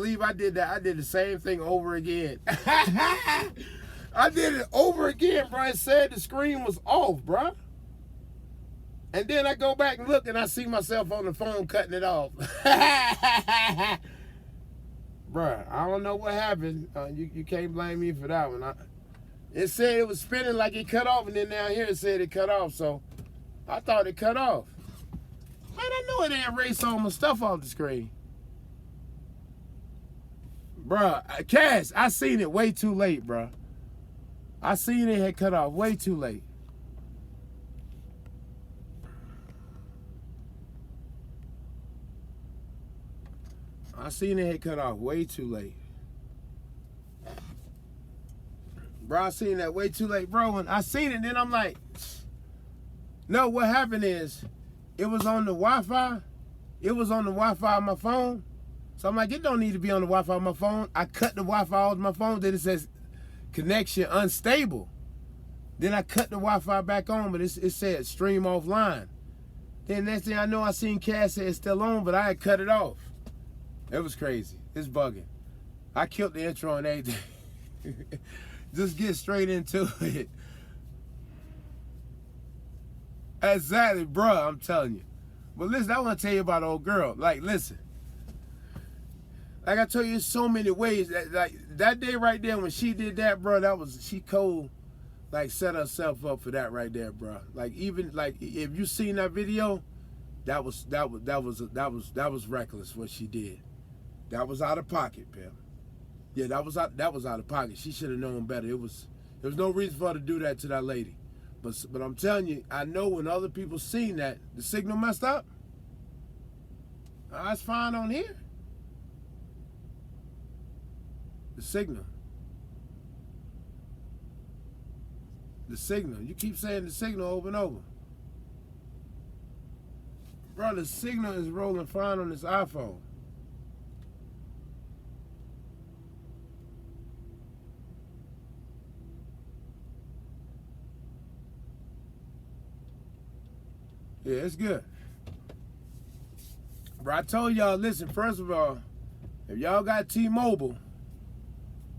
believe I did that? I did the same thing over again. I did it over again, bro. It said the screen was off, bro. And then I go back and look, and I see myself on the phone cutting it off. Bruh, I don't know what happened. You can't blame me for that one. It said it was spinning like it cut off, and then down here it said it cut off, so I thought it cut off. Man, I know it ain't erased all my stuff off the screen. Bruh, Cass, I seen it way too late, bruh. I seen it had cut off way too late. I seen it had cut off way too late. Bro, I seen that way too late, bro. When I seen it, then I'm like, no, what happened is, it was on the Wi-Fi. It was on the Wi-Fi on my phone. So I'm like, it don't need to be on the Wi-Fi on my phone. I cut the Wi-Fi off my phone. Then it says connection unstable. Then I cut the Wi-Fi back on, but it said stream offline. Then next thing I know, I seen Cass say it's still on, but I had cut it off. It was crazy. It's bugging. I killed the intro and everything. Just get straight into it. Exactly, bruh, I'm telling you. But listen, I want to tell you about old girl. Like, listen. Like I told you, there's so many ways. Like, that day right there when she did that, bruh, she cold. Like, set herself up for that right there, bruh. Like, even, like, if you seen that video, that was reckless what she did. That was out of pocket, pal. Yeah, that was out of pocket. She should have known better. There was no reason for her to do that to that lady. But I'm telling you, I know when other people seen that, the signal messed up. It's fine on here. The signal. The signal. You keep saying the signal over and over. Bro, the signal is rolling fine on this iPhone. Yeah, it's good. Bro, I told y'all, listen, first of all, if y'all got T-Mobile,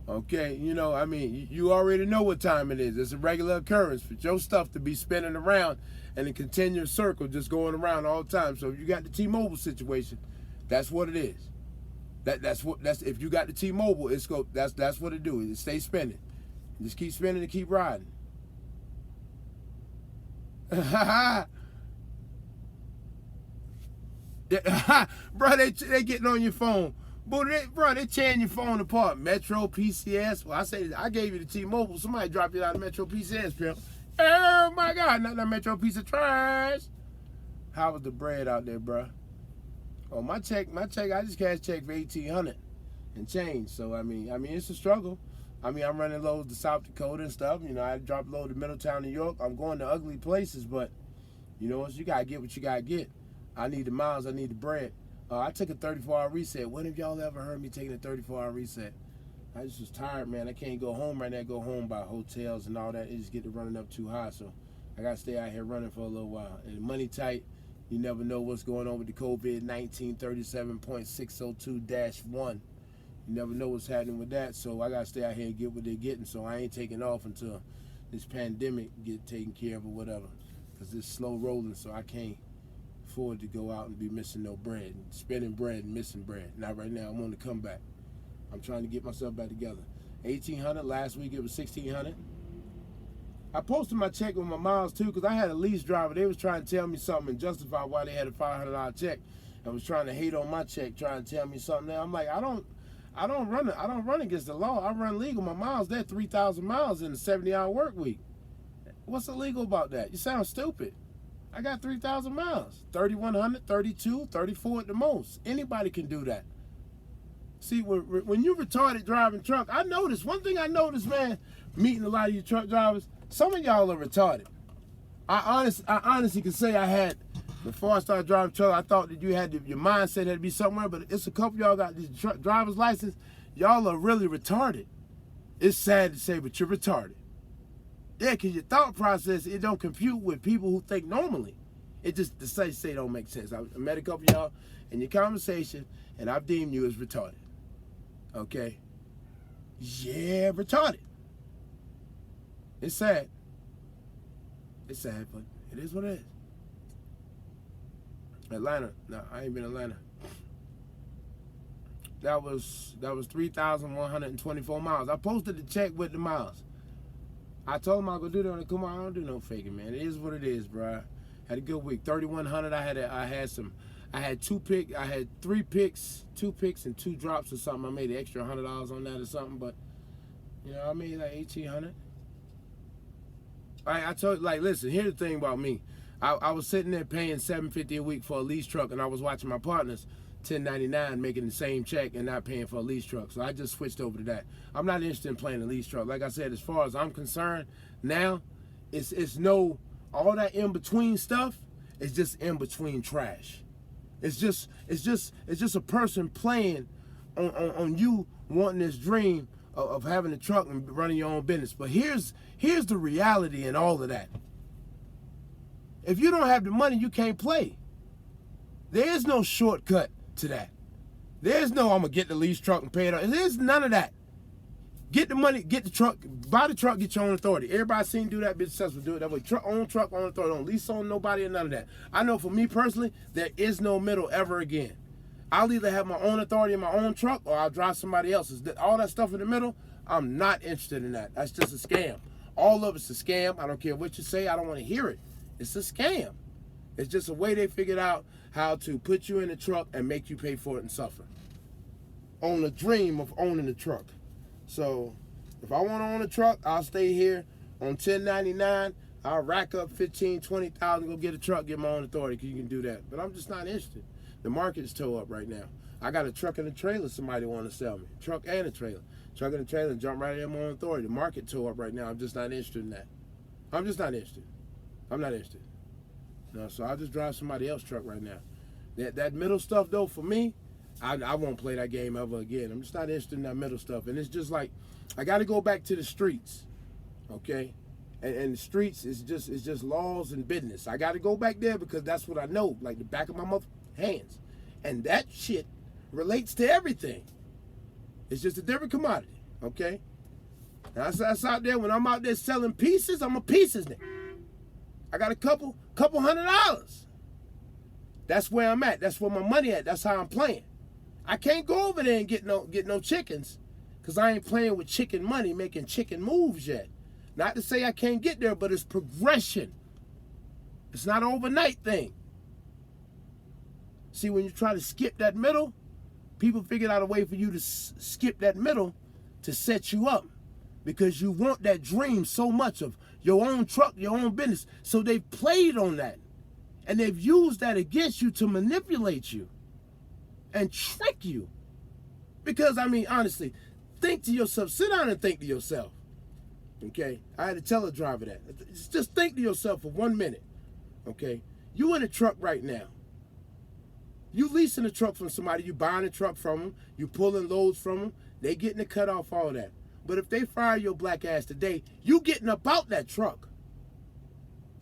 okay, you know, I mean, you already know what time it is. It's a regular occurrence for your stuff to be spinning around in a continuous circle, just going around all the time. So if you got the T-Mobile situation, that's what it is. That's if you got the T-Mobile, that's what it do. It stays spinning. Just keep spinning and keep riding. Bro, they getting on your phone. Bro, they tearing your phone apart. Metro, PCS. Well, I gave you the T-Mobile. Somebody dropped it out of Metro PCS, pimp. Oh my God, not that Metro piece of trash. How was the bread out there, bro? Oh, my check. I just cashed check for $1,800 and change. So I mean, it's a struggle. I mean, I'm running loads to South Dakota and stuff. You know, I dropped load to Middletown, New York. I'm going to ugly places, but you know, you gotta get what you gotta get. I need the miles, I need the bread. I took a 34-hour reset. When have y'all ever heard me taking a 34-hour reset? I just was tired, man. I can't go home right now. Go home by hotels and all that. It just get to running up too high. So I got to stay out here running for a little while. And money tight. You never know what's going on with the COVID-19 37.602-1. You never know what's happening with that. So I got to stay out here and get what they're getting. So I ain't taking off until this pandemic get taken care of or whatever. Because it's slow rolling, so I can't afford to go out and be missing no bread, spending bread and missing bread. Not right now. I'm on the comeback. I'm trying to get myself back together. $1,800 last week. It was $1,600. I posted my check with my miles too, because I had a lease driver. They was trying to tell me something and justify why they had a $500 check, and was trying to hate on my check, trying to tell me something. Now I'm like, I don't run against the law. I run legal. My miles, they're 3,000 miles in a 70-hour work week. What's illegal about that? You sound stupid. I got 3,000 miles, 3,100, 32, 34 at the most. Anybody can do that. See, when you retarded driving truck, I noticed, one thing I noticed, man, meeting a lot of you truck drivers, some of y'all are retarded. I honestly can say I had, before I started driving truck, I thought that you had your mindset had to be somewhere, but it's a couple y'all got this driver's license. Y'all are really retarded. It's sad to say, but you're retarded. Yeah, because your thought process, it don't compute with people who think normally. It just, the say don't make sense. I met a couple of y'all in your conversation, and I've deemed you as retarded. Okay? Yeah, retarded. It's sad. It's sad, but it is what it is. Atlanta. No, I ain't been in Atlanta. That was 3,124 miles. I posted the check with the miles. I told him I was gonna do that. Come on, I don't do no faking, man. It is what it is, bro. Had a good week. 3,100. I had 3 picks, 2 picks, and 2 drops or something. I made an extra $100 on that or something, but you know, I made like 1,800. I told, like, listen. Here's the thing about me. I was sitting there paying $750 a week for a lease truck, and I was watching my partners 1099 making the same check and not paying for a lease truck. So I just switched over to that. I'm not interested in playing a lease truck. Like I said, as far as I'm concerned, now it's no all that in between stuff. It's just in between trash. It's just a person playing on you wanting this dream of having a truck and running your own business. But here's the reality in all of that. If you don't have the money, you can't play. There is no shortcut to that. There's no I'm gonna get the lease truck and pay it off. There's none of that. Get the money, get the truck, buy the truck, get your own authority. Everybody seen do that, be successful, do it that way. Own truck, own authority, don't lease on nobody and none of that. I know for me personally, there is no middle ever again. I'll either have my own authority in my own truck or I'll drive somebody else's. All that stuff in the middle, I'm not interested in that. That's just a scam. All of it's a scam. I don't care what you say. I don't want to hear it. It's a scam. It's just a way they figured out how to put you in the truck and make you pay for it and suffer. On the dream of owning the truck. So if I want to own a truck, I'll stay here on 1099. I'll rack up 15, 20,000, go get a truck, get my own authority, because you can do that. But I'm just not interested. The market's toe up right now. I got a truck and a trailer somebody want to sell me. Truck and a trailer. Truck and a trailer, jump right in my own authority. The market toe up right now. I'm just not interested in that. I'm just not interested. I'm not interested. No, so I'll just drive somebody else's truck right now. That middle stuff, though, for me, I won't play that game ever again. I'm just not interested in that middle stuff. And it's just like, I got to go back to the streets, okay? And the streets is just laws and business. I got to go back there because that's what I know, like the back of my hands. And that shit relates to everything. It's just a different commodity, okay? That's out there. When I'm out there selling pieces, I'm a pieces nigga. I got a couple $100. That's where I'm at. That's where my money at. That's how I'm playing. I can't go over there and get no chickens because I ain't playing with chicken money, making chicken moves yet. Not to say I can't get there, but it's progression. It's not an overnight thing. See, when you try to skip that middle, people figured out a way for you to skip that middle to set you up because you want that dream so much of your own truck, your own business. So they've played on that. And they've used that against you to manipulate you and trick you. Because, I mean, honestly, think to yourself. Sit down and think to yourself. Okay? I had to tell a driver that. Just think to yourself for 1 minute. Okay? You in a truck right now. You leasing a truck from somebody. You buying a truck from them. You pulling loads from them. They getting the cut off, all that. But if they fire your black ass today, you getting up out that truck.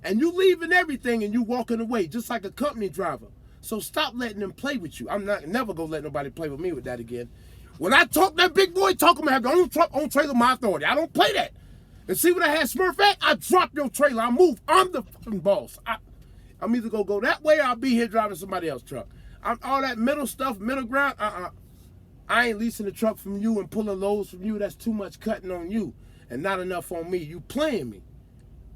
And you leaving everything and you walking away just like a company driver. So stop letting them play with you. I'm never gonna let nobody play with me with that again. When I talk that big boy talk, I'm gonna have their own truck, own trailer, my authority. I don't play that. And see what I had Smurf at? I drop your trailer. I move. I'm the fucking boss. I'm either gonna go that way or I'll be here driving somebody else's truck. All that middle stuff, middle ground, I ain't leasing the truck from you and pulling loads from you. That's too much cutting on you and not enough on me. You playing me.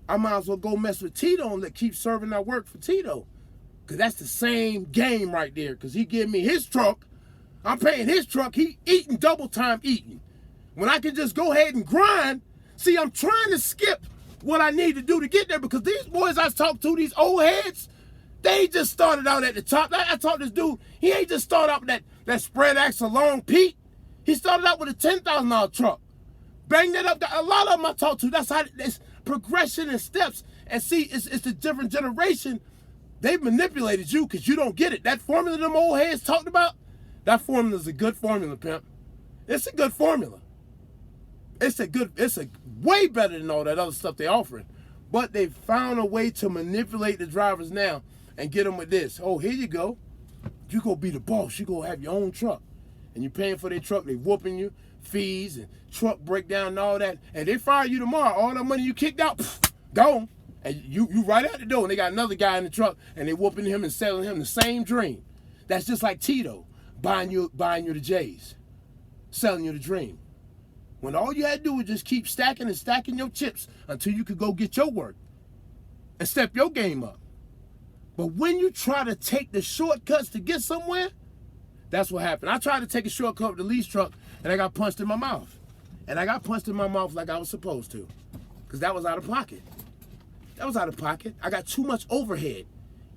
I might as well go mess with Tito and keep serving that work for Tito. Because that's the same game right there. Because he gave me his truck. I'm paying his truck. He eating double time eating. When I can just go ahead and grind. See, I'm trying to skip what I need to do to get there. Because these boys I talk to, these old heads, they just started out at the top. I talked to this dude. He ain't just started out with that spread axle long Pete. He started out with a $10,000 truck. Bang that up. A lot of them I talk to, that's how it's progression and steps. And see, it's a different generation. They've manipulated you because you don't get it. That formula them old heads talked about, that formula is a good formula, pimp. It's a good formula. It's a way better than all that other stuff they're offering. But they found a way to manipulate the drivers now and get them with this. Oh, here you go. You go be the boss. You go have your own truck. and you paying for their truck, they whooping you, fees and truck breakdown and all that, and they fire you tomorrow, all the money you kicked out, gone. And you right out the door, and they got another guy in the truck, and they whooping him and selling him the same dream. That's just like Tito buying you the J's, selling you the dream. When all you had to do was just keep stacking and stacking your chips until you could go get your work and step your game up. But when you try to take the shortcuts to get somewhere, that's what happened. I tried to take a shortcut with the lease truck, and I got punched in my mouth. And I got punched in my mouth like I was supposed to, because that was out of pocket. That was out of pocket. I got too much overhead.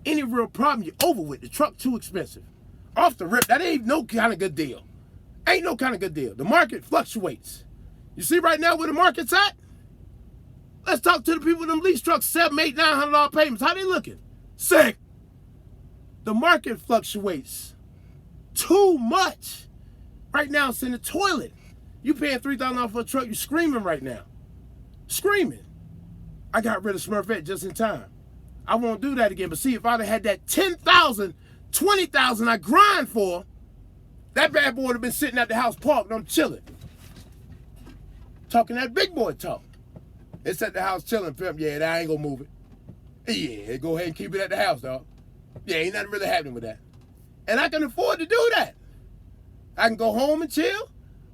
Any real problem, you're over with. The truck too expensive. Off the rip, that ain't no kind of good deal. Ain't no kind of good deal. The market fluctuates. You see right now where the market's at? Let's talk to the people with them lease trucks, $700, $800, $900 payments. How they looking? Sick. The market fluctuates too much. Right now, it's in the toilet. You paying $3,000 for a truck, you screaming right now. Screaming. I got rid of Smurfette just in time. I won't do that again. But see, if I'd have had that 10,000, 20,000 I grind for, that bad boy would have been sitting at the house parked, I'm chilling. Talking that big boy talk. It's at the house chilling, pimp. Yeah, I ain't gonna move it. Yeah, go ahead and keep it at the house, dog. Yeah, ain't nothing really happening with that. And I can afford to do that. I can go home and chill.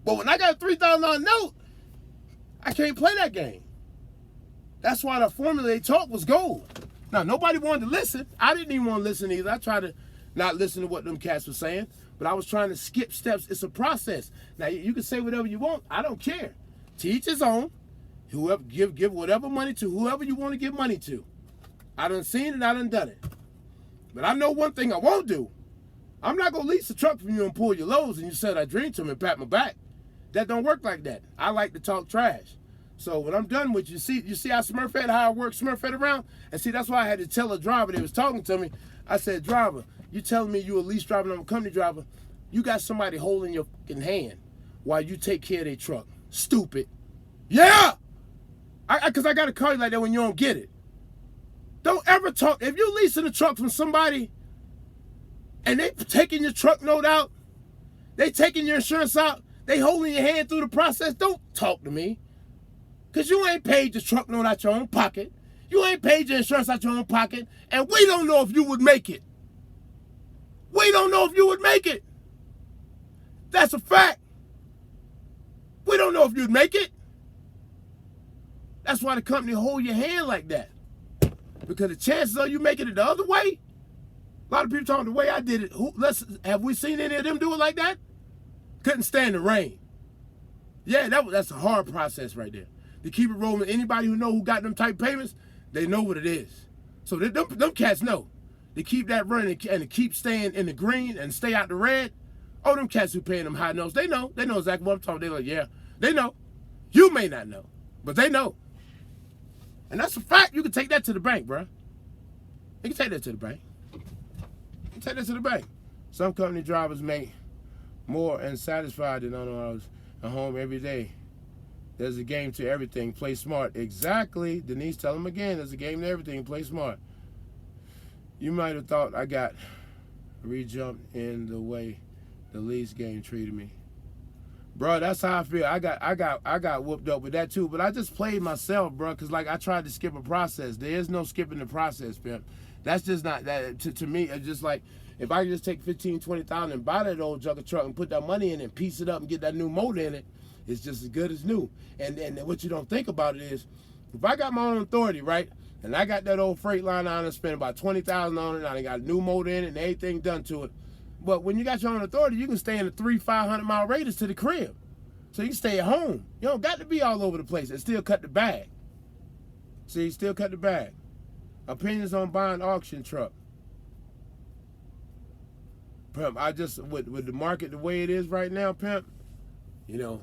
But when I got a $3,000 note, I can't play that game. That's why the formula they talk was gold. Now, nobody wanted to listen. I didn't even want to listen either. I tried to not listen to what them cats were saying, but I was trying to skip steps. It's a process. Now, you can say whatever you want. I don't care. To each his own. Whoever give whatever money to whoever you want to give money to. I done seen it, I done done it. But I know one thing I won't do. I'm not gonna lease a truck from you and pull your loads and you said I dreamed to me and pat my back. That don't work like that. I like to talk trash. So when I'm done with you, see how Smurfette, how I work Smurfette around? And see, that's why I had to tell a driver that was talking to me. I said, driver, you telling me you a lease driver and I'm a company driver, you got somebody holding your fucking hand while you take care of their truck. Stupid. Yeah! Because I got to call you like that when you don't get it. Don't ever talk. If you're leasing a truck from somebody and they taking your truck note out, they taking your insurance out, they holding your hand through the process, don't talk to me. Because you ain't paid your truck note out your own pocket. You ain't paid your insurance out your own pocket. And we don't know if you would make it. We don't know if you would make it. That's a fact. We don't know if you'd make it. That's why the company hold your hand like that. Because the chances of you making it the other way, a lot of people talking the way I did it. Have we seen any of them do it like that? Couldn't stand the rain. Yeah, that's a hard process right there. To keep it rolling, anybody who got them type payments, they know what it is. So them cats know. To keep that running and to keep staying in the green and stay out the red, oh, them cats who paying them high notes, they know. They know exactly what I'm talking. They're like, yeah, they know. You may not know, but they know. And that's a fact. You can take that to the bank, bro. You can take that to the bank. You can take that to the bank. Some company drivers make more and satisfied than others at home every day. There's a game to everything. Play smart. Exactly. Denise, tell them again. There's a game to everything. Play smart. You might have thought I got re-jumped in the way the lease game treated me. Bro, that's how I feel. I got whooped up with that too. But I just played myself, bro, because like I tried to skip a process. There is no skipping the process, pimp. That's just not that to me. It's just like if I could just take 15, 20,000 and buy that old jugger truck and put that money in it and piece it up and get that new motor in it, it's just as good as new. And what you don't think about it is, if I got my own authority, right, and I got that old Freightliner on and spent about 20,000 on it, and I got a new motor in it and everything done to it. But when you got your own authority, you can stay in a 300-500 mile radius to the crib. So you can stay at home. You don't got to be all over the place and still cut the bag. See, still cut the bag. Opinions on buying auction truck. Pimp, I just, with the market the way it is right now, pimp, you know,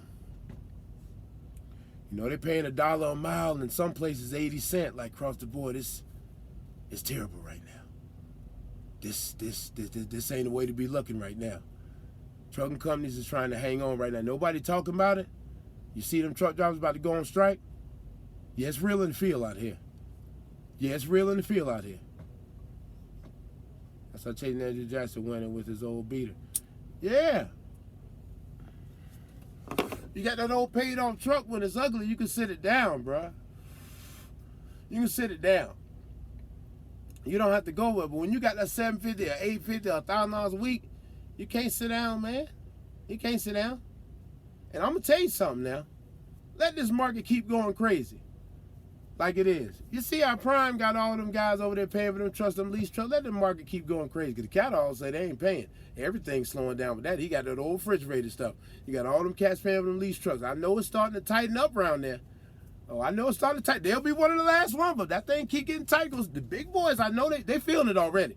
they're paying $1 a mile, and in some places 80 cents, like across the board. It's terrible right now. This ain't the way to be looking right now. Trucking companies is trying to hang on right now. Nobody talking about it. You see them truck drivers about to go on strike? Yeah, it's real in the field out here. Yeah, it's real in the field out here. That's how Chasing Andrew Jackson went in with his old beater. Yeah. You got that old paid off truck. When it's ugly, you can sit it down, bruh. You can sit it down. You don't have to go with it. But when you got that $750 or $850 or $1,000 a week, you can't sit down, man. You can't sit down. And I'm going to tell you something now. Let this market keep going crazy like it is. You see how Prime got all them guys over there paying for them trucks, them lease trucks? Let the market keep going crazy. Because the cattle say they ain't paying. Everything's slowing down with that. He got that old refrigerator stuff. You got all them cats paying for them lease trucks. I know it's starting to tighten up around there. Oh, I know it's starting to tighten. They'll be one of the last ones, but that thing keep getting tight. Because the big boys, I know they feeling it already.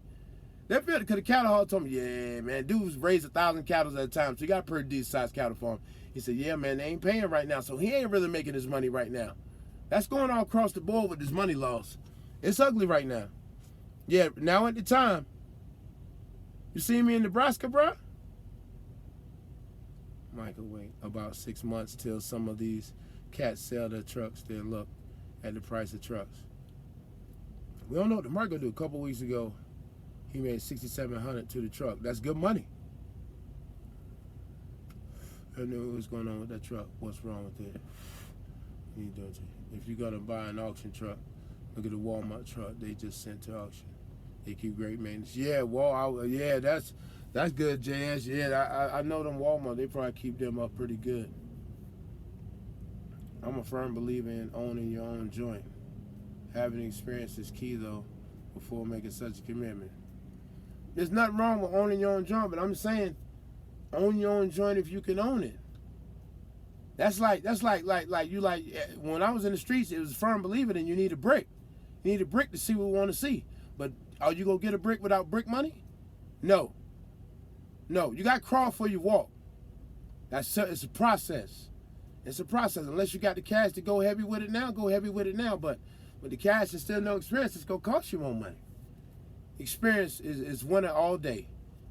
They're feeling it because the cattle hall told me, yeah, man, dudes raise 1,000 cattle at a time. So you got a pretty decent sized cattle farm. He said, yeah, man, they ain't paying right now. So he ain't really making his money right now. That's going all across the board with this money loss. It's ugly right now. Yeah, now at the time, you see me in Nebraska, bro? Michael, wait about 6 months till some of these cats sell their trucks. They'll look at the price of trucks. We don't know what the market will do. A couple weeks ago, he made $6,700 to the truck. That's good money. I knew what's going on with that truck. What's wrong with it? If you're gonna buy an auction truck, look at the Walmart truck they just sent to auction. They keep great maintenance. Yeah, yeah, that's good, JS. Yeah, I know them Walmart. They probably keep them up pretty good. I'm a firm believer in owning your own joint. Having experience is key though, before making such a commitment. There's nothing wrong with owning your own joint, but I'm saying, own your own joint if you can own it. That's like when I was in the streets, it was a firm believer that you need a brick. You need a brick to see what we want to see. But are you gonna get a brick without brick money? No. No, you got to crawl before you walk. It's a process. It's a process. Unless you got the cash to go heavy with it now, go heavy with it now. But with the cash and still no experience, it's gonna cost you more money. Experience is winning all day.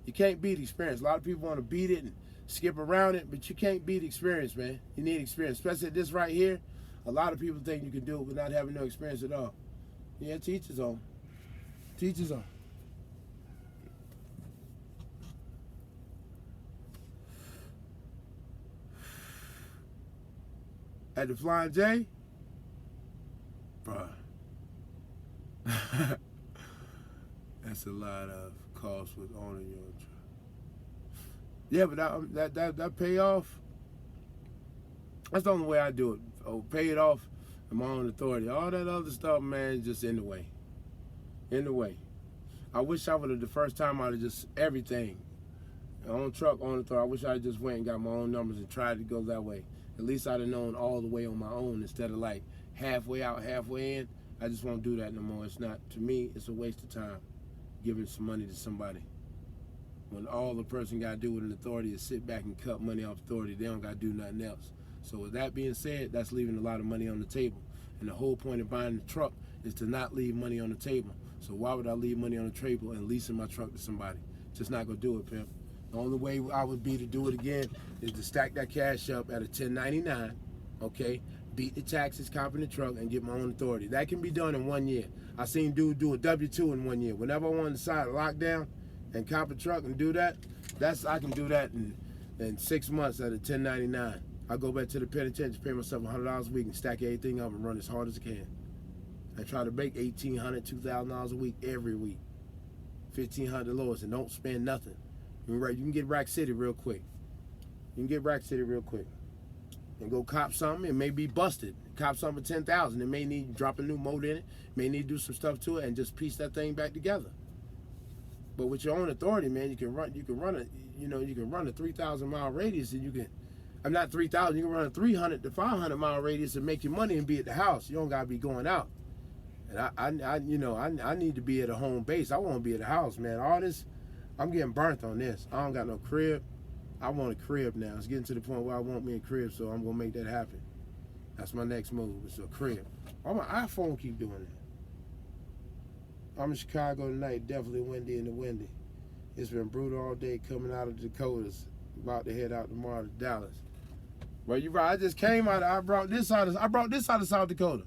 You can't beat experience. A lot of people want to beat it and skip around it, but you can't beat experience, man. You need experience, especially this right here. A lot of people think you can do it without having no experience at all. Yeah, teach his own. Teach his own. At the Flying J, bruh. That's a lot of cost with owning your own truck. Yeah, but that pay off. That's the only way I do it. Oh, pay it off in my own authority. All that other stuff, man, just in the way. In the way. I wish I would have the first time I'd have just everything. Own truck, own authority. I wish I just went and got my own numbers and tried to go that way. At least I'd have known all the way on my own instead of like halfway out, halfway in. I just won't do that no more. It's not, to me, it's a waste of time giving some money to somebody. When all the person got to do with an authority is sit back and cut money off authority, they don't got to do nothing else. So with that being said, that's leaving a lot of money on the table. And the whole point of buying the truck is to not leave money on the table. So why would I leave money on the table and leasing my truck to somebody? Just not gonna do it, pimp. The only way I would be to do it again is to stack that cash up at a 1099, okay? Beat the taxes, copy the truck, and get my own authority. That can be done in 1 year. I seen dude do a W-2 in 1 year. Whenever I want to decide to lock down and cop a truck and do that, I can do that in 6 months at a 1099. I go back to the penitentiary, pay myself $100 a week and stack everything up and run as hard as I can. I try to make $1,800, $2,000 a week every week. $1,500 lowest, and don't spend nothing. You can get Rack City real quick. You can get Rack City real quick. And go cop something, it may be busted. Cop something for $10,000. It may need to drop a new motor in it, may need to do some stuff to it and just piece that thing back together. But with your own authority, man, you can run a 3,000 mile radius, and you can, I'm not 3,000, you can run a 300 to 500 mile radius and make your money and be at the house. You don't gotta be going out. And I need to be at a home base. I want to be at the house, man. All this, I'm getting burnt on this. I don't got no crib. I want a crib now. It's getting to the point where I want me a crib, so I'm gonna make that happen. That's my next move. It's a crib. On my iPhone, keep doing that. I'm in Chicago tonight. Definitely windy in the windy. It's been brutal all day coming out of the Dakotas. About to head out tomorrow to Dallas. Well, you're right. I just came out. I brought this out of South Dakota.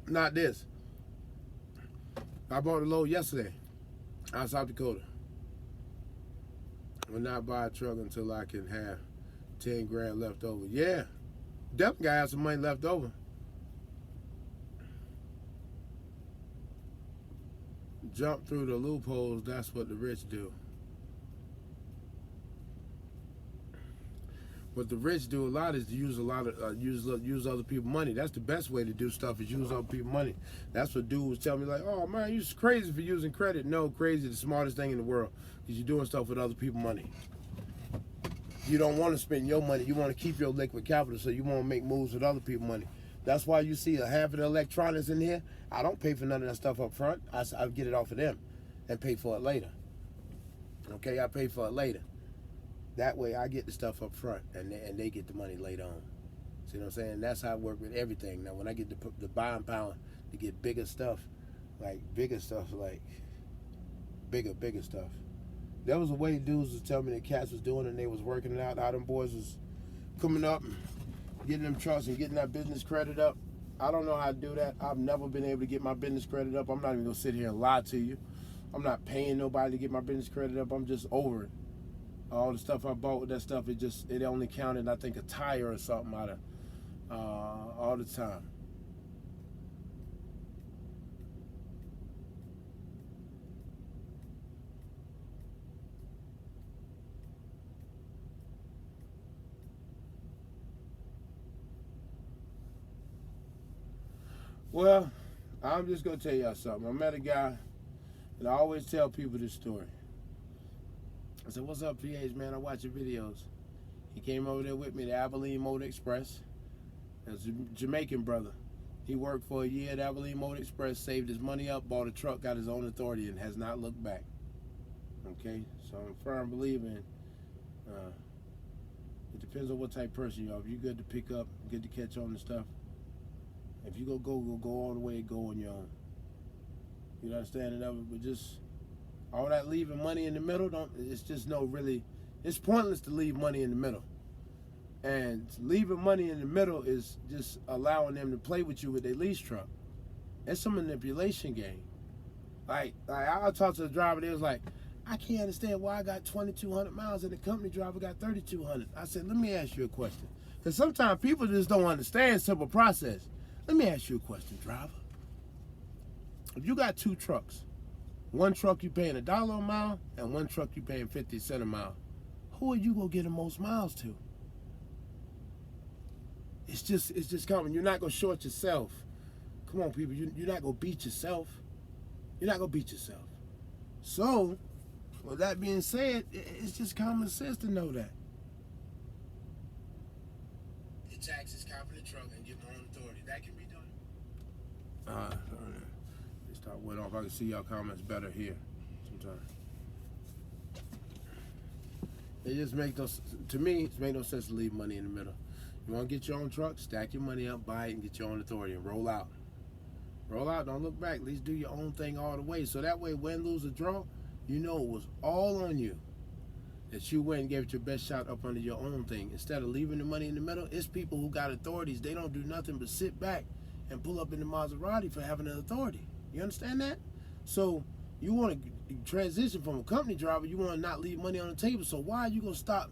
Not this. I bought a load yesterday out of South Dakota. Will not buy a truck until I can have 10 grand left over. Yeah, definitely gotta have some money left over. Jump through the loopholes, that's what the rich do. What the rich do a lot is use use other people's money. That's the best way to do stuff, is use other people's money. That's what dude was telling me, like, oh man, you're crazy for using credit. No, crazy is the smartest thing in the world, because you're doing stuff with other people's money. You don't want to spend your money. You want to keep your liquid capital, so you want to make moves with other people's money. That's why you see a half of the electronics in here. I don't pay for none of that stuff up front. I get it off of them and pay for it later. Okay, I pay for it later. That way I get the stuff up front and they get the money later on. See what I'm saying? That's how I work with everything. Now when I get the buying power to get bigger stuff like bigger stuff. There was a way dudes was telling me that cats was doing, and they was working it out. How them boys was coming up and getting them trucks and getting that business credit up. I don't know how to do that. I've never been able to get my business credit up. I'm not even gonna sit here and lie to you. I'm not paying nobody to get my business credit up. I'm just over it. All the stuff I bought with that stuff, it only counted, I think, a tire or something out of all the time. Well, I'm just gonna tell y'all something. I met a guy, and I always tell people this story. I said, what's up, PH, man? I watch your videos. He came over there with me, the Abilene Motor Express. That's a Jamaican brother. He worked for a year at Abilene Motor Express, saved his money up, bought a truck, got his own authority, and has not looked back. Okay? So I'm a firm believer in, it depends on what type of person you are. If you're good to pick up, good to catch on and stuff, if you go all the way, go on your own. You understand it of it? But just all that leaving money in the middle, it's just it's pointless to leave money in the middle. And leaving money in the middle is just allowing them to play with you with their lease truck. It's a manipulation game. Like I talked to the driver, they was like, I can't understand why I got 2,200 miles and the company driver got 3,200. I said, let me ask you a question. Because sometimes people just don't understand simple process. Let me ask you a question, driver. If you got two trucks, one truck you paying $1 a mile and one truck you paying 50 cents a mile, who are you gonna get the most miles to? It's just common. You're not gonna short yourself. Come on, people. You're not gonna beat yourself. You're not gonna beat yourself. So, with that being said, it's just common sense to know that. The taxes, copy the truck, and get my own authority. That can be done. They start went off. I can see y'all comments better here sometimes. It just makes to me, it makes no sense to leave money in the middle. You want to get your own truck, stack your money up, buy it, and get your own authority, and roll out. Roll out, don't look back. At least do your own thing all the way. So that way, win, lose, or draw, you know it was all on you. That you went and gave it your best shot up under your own thing. Instead of leaving the money in the middle, it's people who got authorities. They don't do nothing but sit back and pull up in the Maserati for having an authority. You understand that? So you want to transition from a company driver, you want to not leave money on the table. So why are you going to stop?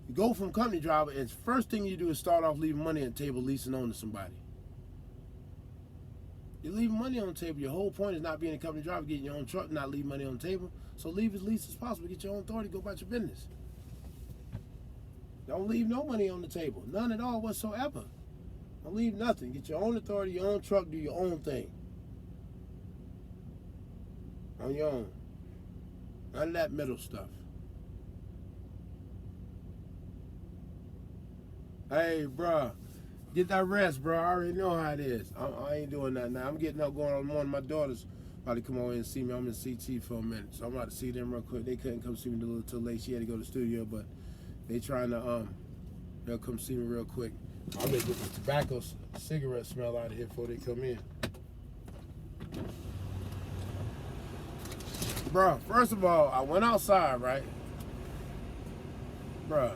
You go from company driver, and first thing you do is start off leaving money on the table, leasing on to somebody. You're leaving money on the table. Your whole point is not being a company driver, getting your own truck, not leaving money on the table. So leave as least as possible. Get your own authority, go about your business. Don't leave no money on the table. None at all whatsoever. Don't leave nothing. Get your own authority, your own truck, do your own thing. On your own. None of that middle stuff. Hey, bruh, get that rest, bro. I already know how it is. I ain't doing that now. I'm getting up going on the morning. My daughter's about to come over and see me. I'm in CT for a minute, so I'm about to see them real quick. They couldn't come see me until late. She had to go to the studio, but they trying to they'll come see me real quick. I'm gonna get the tobacco cigarette smell out of here before they come in. Bro, first of all, I went outside, right? Bro,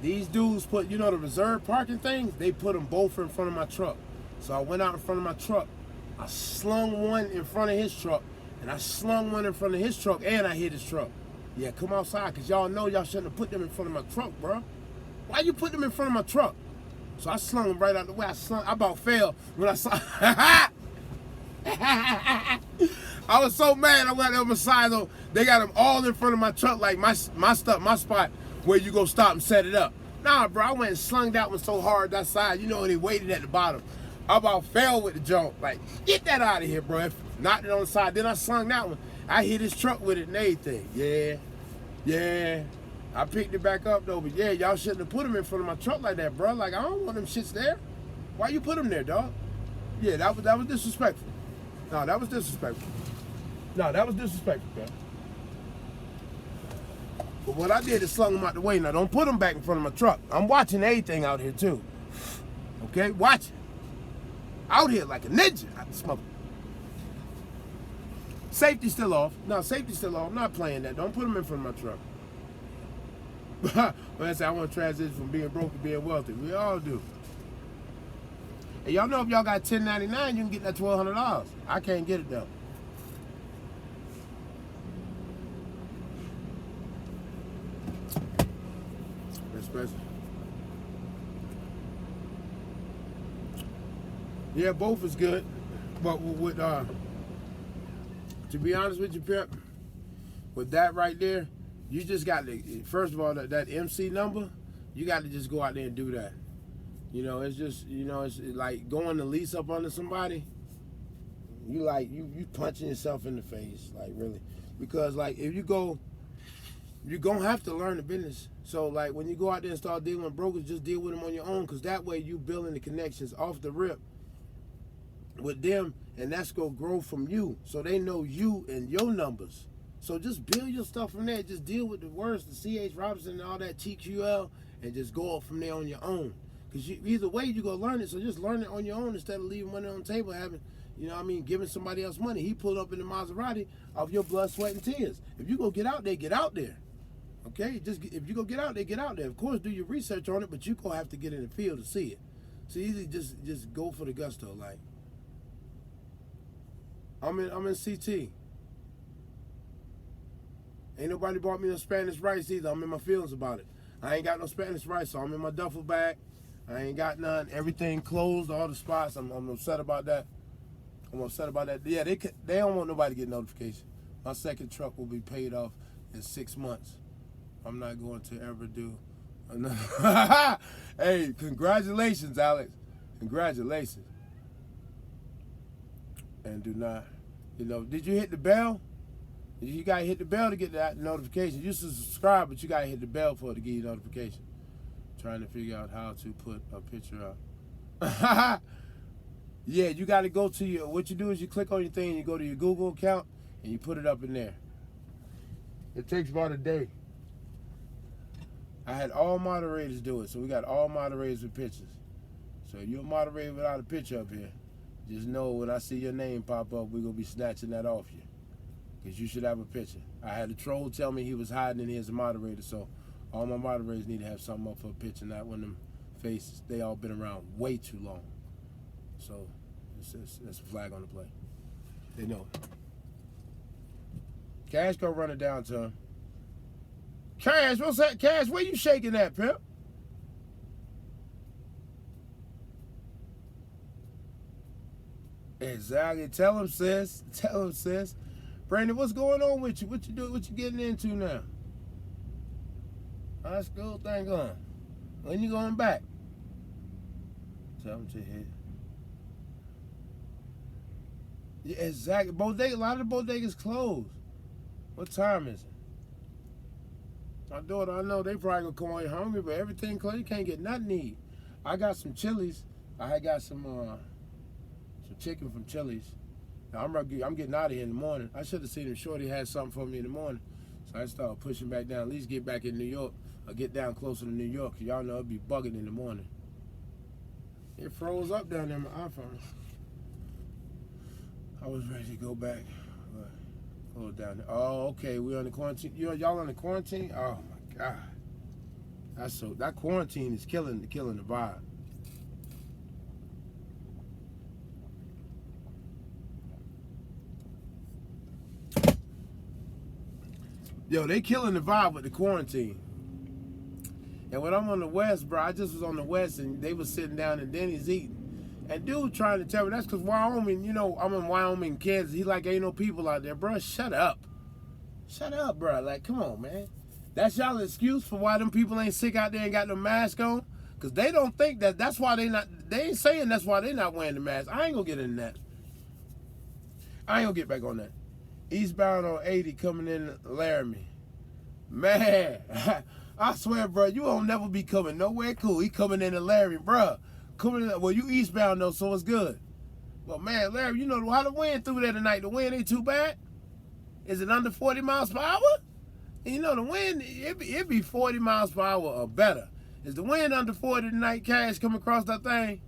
these dudes put, you know, the reserve parking things, they put them both in front of my truck. So I went out in front of my truck. I slung one in front of his truck and I slung one in front of his truck, and I hit his truck. Yeah, come outside, because y'all know y'all shouldn't have put them in front of my truck, bro. Why you put them in front of my truck? So I slung them right out the way. I about fell when I saw. I was so mad. I went on my side though. They got them all in front of my truck, like my spot where you go stop and set it up. Nah, bro, I went and slung that one so hard that side. You know, and they waited at the bottom. I about fell with the jump. Like, get that out of here, bro. Knocked it on the side. Then I slung that one. I hit his truck with it and everything. Yeah. I picked it back up though, but yeah, y'all shouldn't have put them in front of my truck like that, bro. Like, I don't want them shits there. Why you put them there, dog? Yeah, that was disrespectful. No, that was disrespectful. No, that was disrespectful, man. But what I did is slung them out the way. Now, don't put them back in front of my truck. I'm watching everything out here, too. Okay? Watching. Out here like a ninja. I smoke. Safety still off. No, safety still off. I'm not playing that. Don't put them in front of my truck. But I say I want to transition from being broke to being wealthy. We all do. And y'all know if y'all got $10.99, you can get that $1,200. I can't get it, though. Yeah, both is good, but with to be honest with you, Pip, with that right there, you just got to, first of all, that MC number, you got to just go out there and do that. You know, it's just, you know, it's like going to lease up under somebody. You like you punching yourself in the face, like really, because like if you go. You're going to have to learn the business. So, like, when you go out there and start dealing with brokers, just deal with them on your own, because that way you building the connections off the rip with them, and that's going to grow from you. So they know you and your numbers. So just build your stuff from there. Just deal with the words, the C.H. Robinson and all that TQL, and just go up from there on your own. Because either way, you're going to learn it. So just learn it on your own instead of leaving money on the table, having, you know what I mean, giving somebody else money. He pulled up in the Maserati off your blood, sweat, and tears. If you go get out there, get out there. Okay, just if you go get out there, get out there. Of course, do your research on it, but you gonna have to get in the field to see it. So easily just go for the gusto. Like I'm in CT. Ain't nobody bought me no Spanish rice either. I'm in my feelings about it. I ain't got no Spanish rice, so I'm in my duffel bag. I ain't got none. Everything closed, all the spots. I'm upset about that. I'm upset about that. Yeah, they don't want nobody to get notification. My second truck will be paid off in 6 months. I'm not going to ever do another. Hey, congratulations, Alex. Congratulations. And do not, you know, did you hit the bell? You got to hit the bell to get that notification. You should subscribe, but you got to hit the bell for it to get you notification. Trying to figure out how to put a picture up. Yeah, you got to go to your, what you do is you click on your thing and you go to your Google account and you put it up in there. It takes about a day. I had all moderators do it, so we got all moderators with pictures. So you're a moderator without a picture up here. Just know when I see your name pop up, we're going to be snatching that off you. Because you should have a picture. I had a troll tell me he was hiding in here as a moderator, so all my moderators need to have something up for a picture, not one of them faces. They all been around way too long. So it's a flag on the play. They know. Cash gonna run it down to him. Cash, what's that? Cash, where you shaking at, Pip? Exactly. Tell him, sis. Tell him, sis. Brandon, what's going on with you? What you doing? What you getting into now? How's school thing going? When you going back? Tell him to hit. Yeah, exactly. Bodega, a lot of the bodegas closed. What time is it? My daughter, I know they probably gonna come on here hungry, but everything closed. You can't get nothing to eat. I got some Chili's. I got some chicken from Chili's. Now, I'm getting out of here in the morning. I should have seen if Shorty had something for me in the morning. So I started pushing back down. At least get back in New York or get down closer to New York. Cause y'all know it'd be bugging in the morning. It froze up down there on my iPhone. I was ready to go back. Hold down there. Oh, okay. We on the quarantine. Y'all on the quarantine? Oh my God. That quarantine is killing the vibe. Yo, they killing the vibe with the quarantine. And when I'm on the West, bro, I just was on the West and they was sitting down in Denny's eating. And dude trying to tell me, that's because Wyoming, you know, I'm in Wyoming, Kansas. He like, ain't no people out there. Bro, shut up. Shut up, bro. Like, come on, man. That's y'all excuse for why them people ain't sick out there and got no mask on? Because they don't think that's why they ain't saying that's why they not wearing the mask. I ain't going to get into that. I ain't going to get back on that. Eastbound on 80 coming in Laramie. Man, I swear, bro, you won't never be coming nowhere cool. He coming in Laramie, bro. Well, you eastbound though, so it's good. But man, Larry, you know how the wind through there tonight. The wind ain't too bad. Is it under 40 miles per hour? And you know the wind, it be 40 miles per hour or better. Is the wind under 40 tonight, Cash, come across that thing?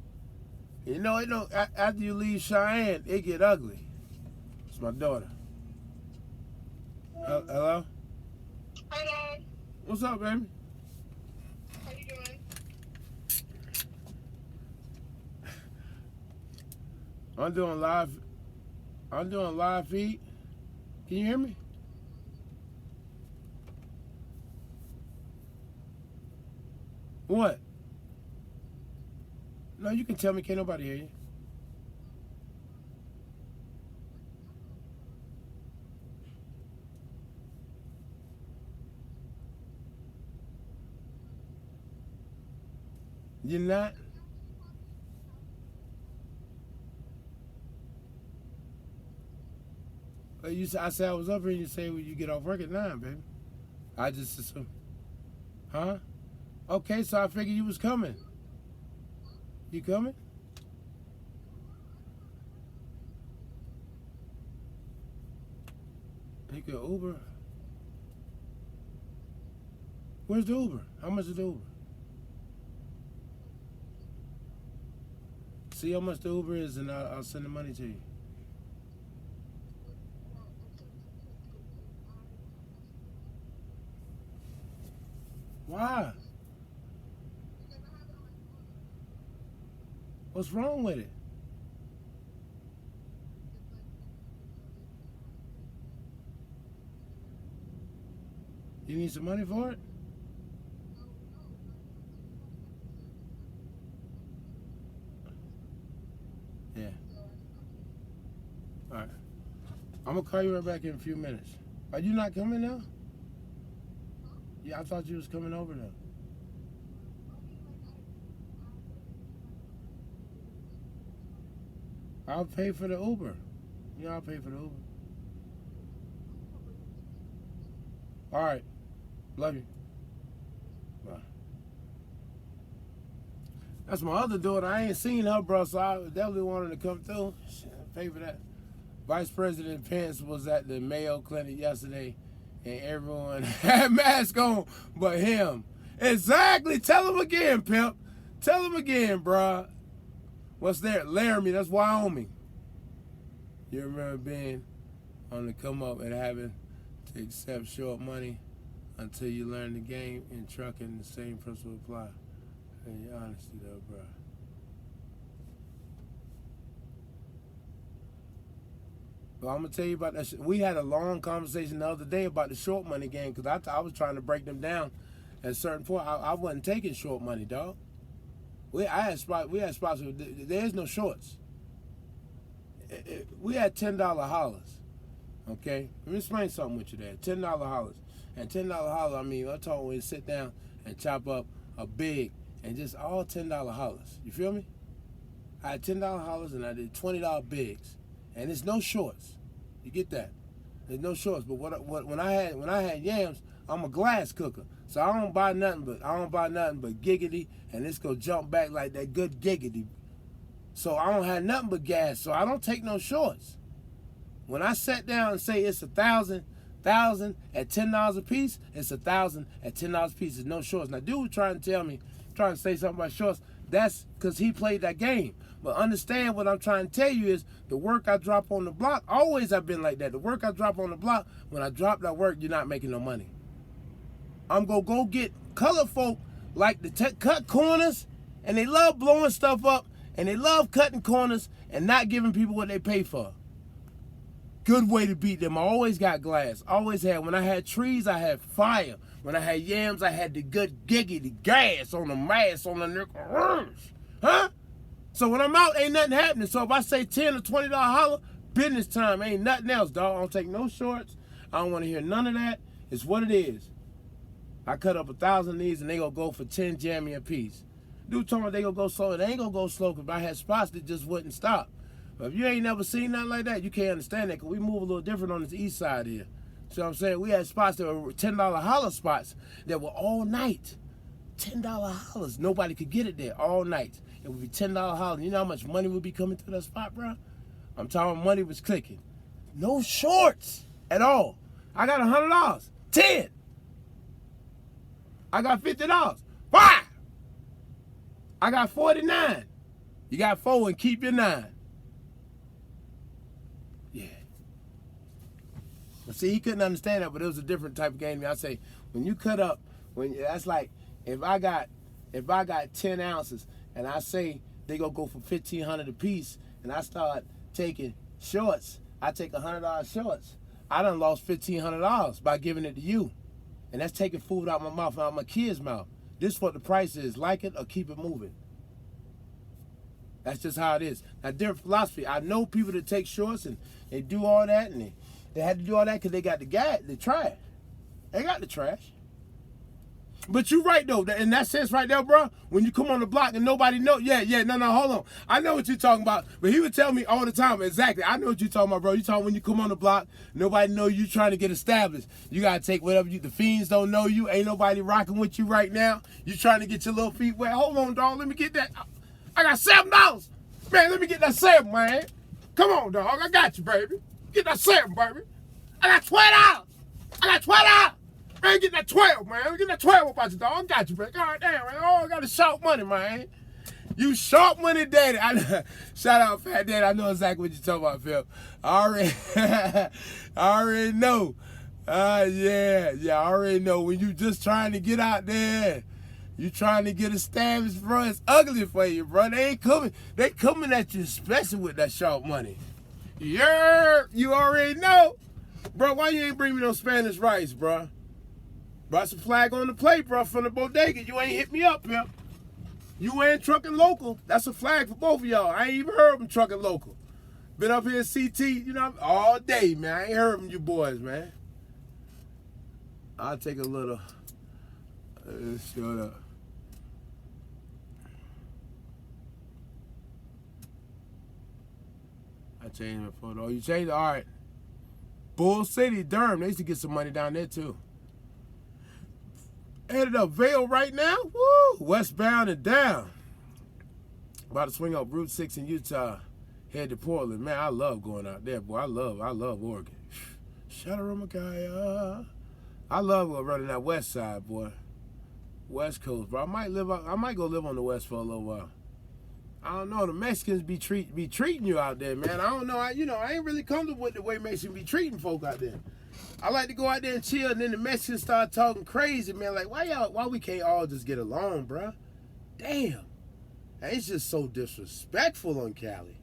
You know, it don't, after you leave Cheyenne, it get ugly. It's my daughter. Hello? Hi, Dad. What's up, baby? How you doing? I'm doing live feed. Can you hear me? What? No, you can tell me. Can't nobody hear you. You're not? I said I was up here and you say, well, you get off work at 9, baby. I just assumed. Huh? Okay, so I figured you was coming. You coming? You could Uber. Where's the Uber? How much is the Uber? See how much the Uber is and I'll send the money to you. Why? What's wrong with it? You need some money for it? Yeah. All right. I'm going to call you right back in a few minutes. Are you not coming now? Yeah, I thought you was coming over though. I'll pay for the Uber. Yeah, I'll pay for the Uber. All right. Love you. Bye. That's my other daughter. I ain't seen her, bro, so I definitely wanted to come through. Pay for that. Vice President Pence was at the Mayo Clinic yesterday, and everyone had masks on but him. Exactly. Tell him again, pimp. Tell him again, bro. What's there? Laramie, that's Wyoming. You remember being on the come up and having to accept short money until you learn the game in trucking, the same principle apply. And your honesty though, bro. Well, I'm gonna tell you about that. We had a long conversation the other day about the short money game because I was trying to break them down at a certain point. I wasn't taking short money, dog. We had spots. There's no shorts. We had $10 hollers. Okay, let me explain something with you there. $10 hollers, and $10 holler. I mean, I'm talking when you sit down and chop up a big and just all $10 hollers. You feel me? I had $10 hollers and I did $20 bigs, and there's no shorts. You get that? There's no shorts. But when I had yams, I'm a glass cooker, so I don't buy nothing but giggity, and it's gonna jump back like that good giggity. So I don't have nothing but gas, so I don't take no shorts. When I sat down and say it's 1,000 at $10 a piece, it's 1,000 at $10 a piece. There's no shorts. Now, dude trying to say something about shorts. That's because he played that game. But understand what I'm trying to tell you is the work I drop on the block, always I've been like that. The work I drop on the block, when I drop that work, you're not making no money. I'm going to go get color folk like the cut corners, and they love blowing stuff up, and they love cutting corners and not giving people what they pay for. good way to beat them. I always got glass. Always had. When I had trees, I had fire. When I had yams, I had the good giggity gas on the mass on the nickel. Huh? So when I'm out, ain't nothing happening. So if I say $10 or $20 holler, business time. Ain't nothing else, dog. I don't take no shorts. I don't want to hear none of that. It's what it is. I cut up 1,000 of these and they gonna go for 10 jammy a piece. Dude told me they gonna go slow. They ain't gonna go slow because I had spots that just wouldn't stop. But if you ain't never seen nothing like that, you can't understand that because we move a little different on this east side here. So I'm saying we had spots that were $10 holler spots that were all night. $10 hollers. Nobody could get it there all night. It would be $10 hollers. You know how much money would be coming to that spot, bro? I'm talking money was clicking. No shorts at all. I got $100. 10. I got $50. 5. I got 49. You got 4 and keep your 9. Yeah. Well, see, he couldn't understand that, but it was a different type of game. I say, when you cut up, that's like if I got 10 ounces and I say they gonna go for $1,500 a piece, and I start taking shorts, I take $100 shorts. I done lost $1,500 by giving it to you, and that's taking food out my mouth, out my kids' mouth. This is what the price is. Like it or keep it moving. That's just how it is. Now, different philosophy. I know people that take shorts and they do all that, and they had to do all that because they got the trash. They got the trash. But you're right, though. In that sense right there, bro, when you come on the block and nobody know, no, hold on. I know what you're talking about. But he would tell me all the time, exactly. I know what you're talking about, bro. You talking when you come on the block, nobody know you trying to get established. You got to take whatever the fiends don't know you. Ain't nobody rocking with you right now. You trying to get your little feet wet. Hold on, dog. Let me get that. I got $7. Man, let me get that 7, man. Come on, dog. I got you, baby. Get that 7, baby. I got $20. I got $20. Man, get that 12, man. Get that 12 about you, dog. I got you, man. God damn, man. Oh, I got a sharp money, man. You sharp money daddy. Shout out, Fat Daddy. I know exactly what you're talking about, Phil. I already know. Yeah, I already know. When you just trying to get out there, you trying to get established, bro, it's ugly for you, bro. They ain't coming. They coming at you, especially with that sharp money. Yeah, you already know. Bro, why you ain't bring me no Spanish rice, bro? Brought some flag on the plate, bro, from the bodega. You ain't hit me up, pimp. You ain't trucking local. That's a flag for both of y'all. I ain't even heard them trucking local. Been up here at CT, you know, all day, man. I ain't heard from you boys, man. I'll take a little. Shut up. I changed my photo. Oh, you changed it? All right. Bull City, Durham. They used to get some money down there, too. Headed up Vail right now. Woo! Westbound and down. About to swing up Route 6 in Utah. Head to Portland. Man, I love going out there, boy. I love Oregon. Shadaramagaya. I love running that west side, boy. West Coast, bro. I might go live on the west for a little while. I don't know. The Mexicans be treating you out there, man. I don't know. I ain't really comfortable with the way Mexicans be treating folk out there. I like to go out there and chill, and then the Mexicans start talking crazy, man. Like, why we can't all just get along, bro? Damn. It's just so disrespectful on Cali.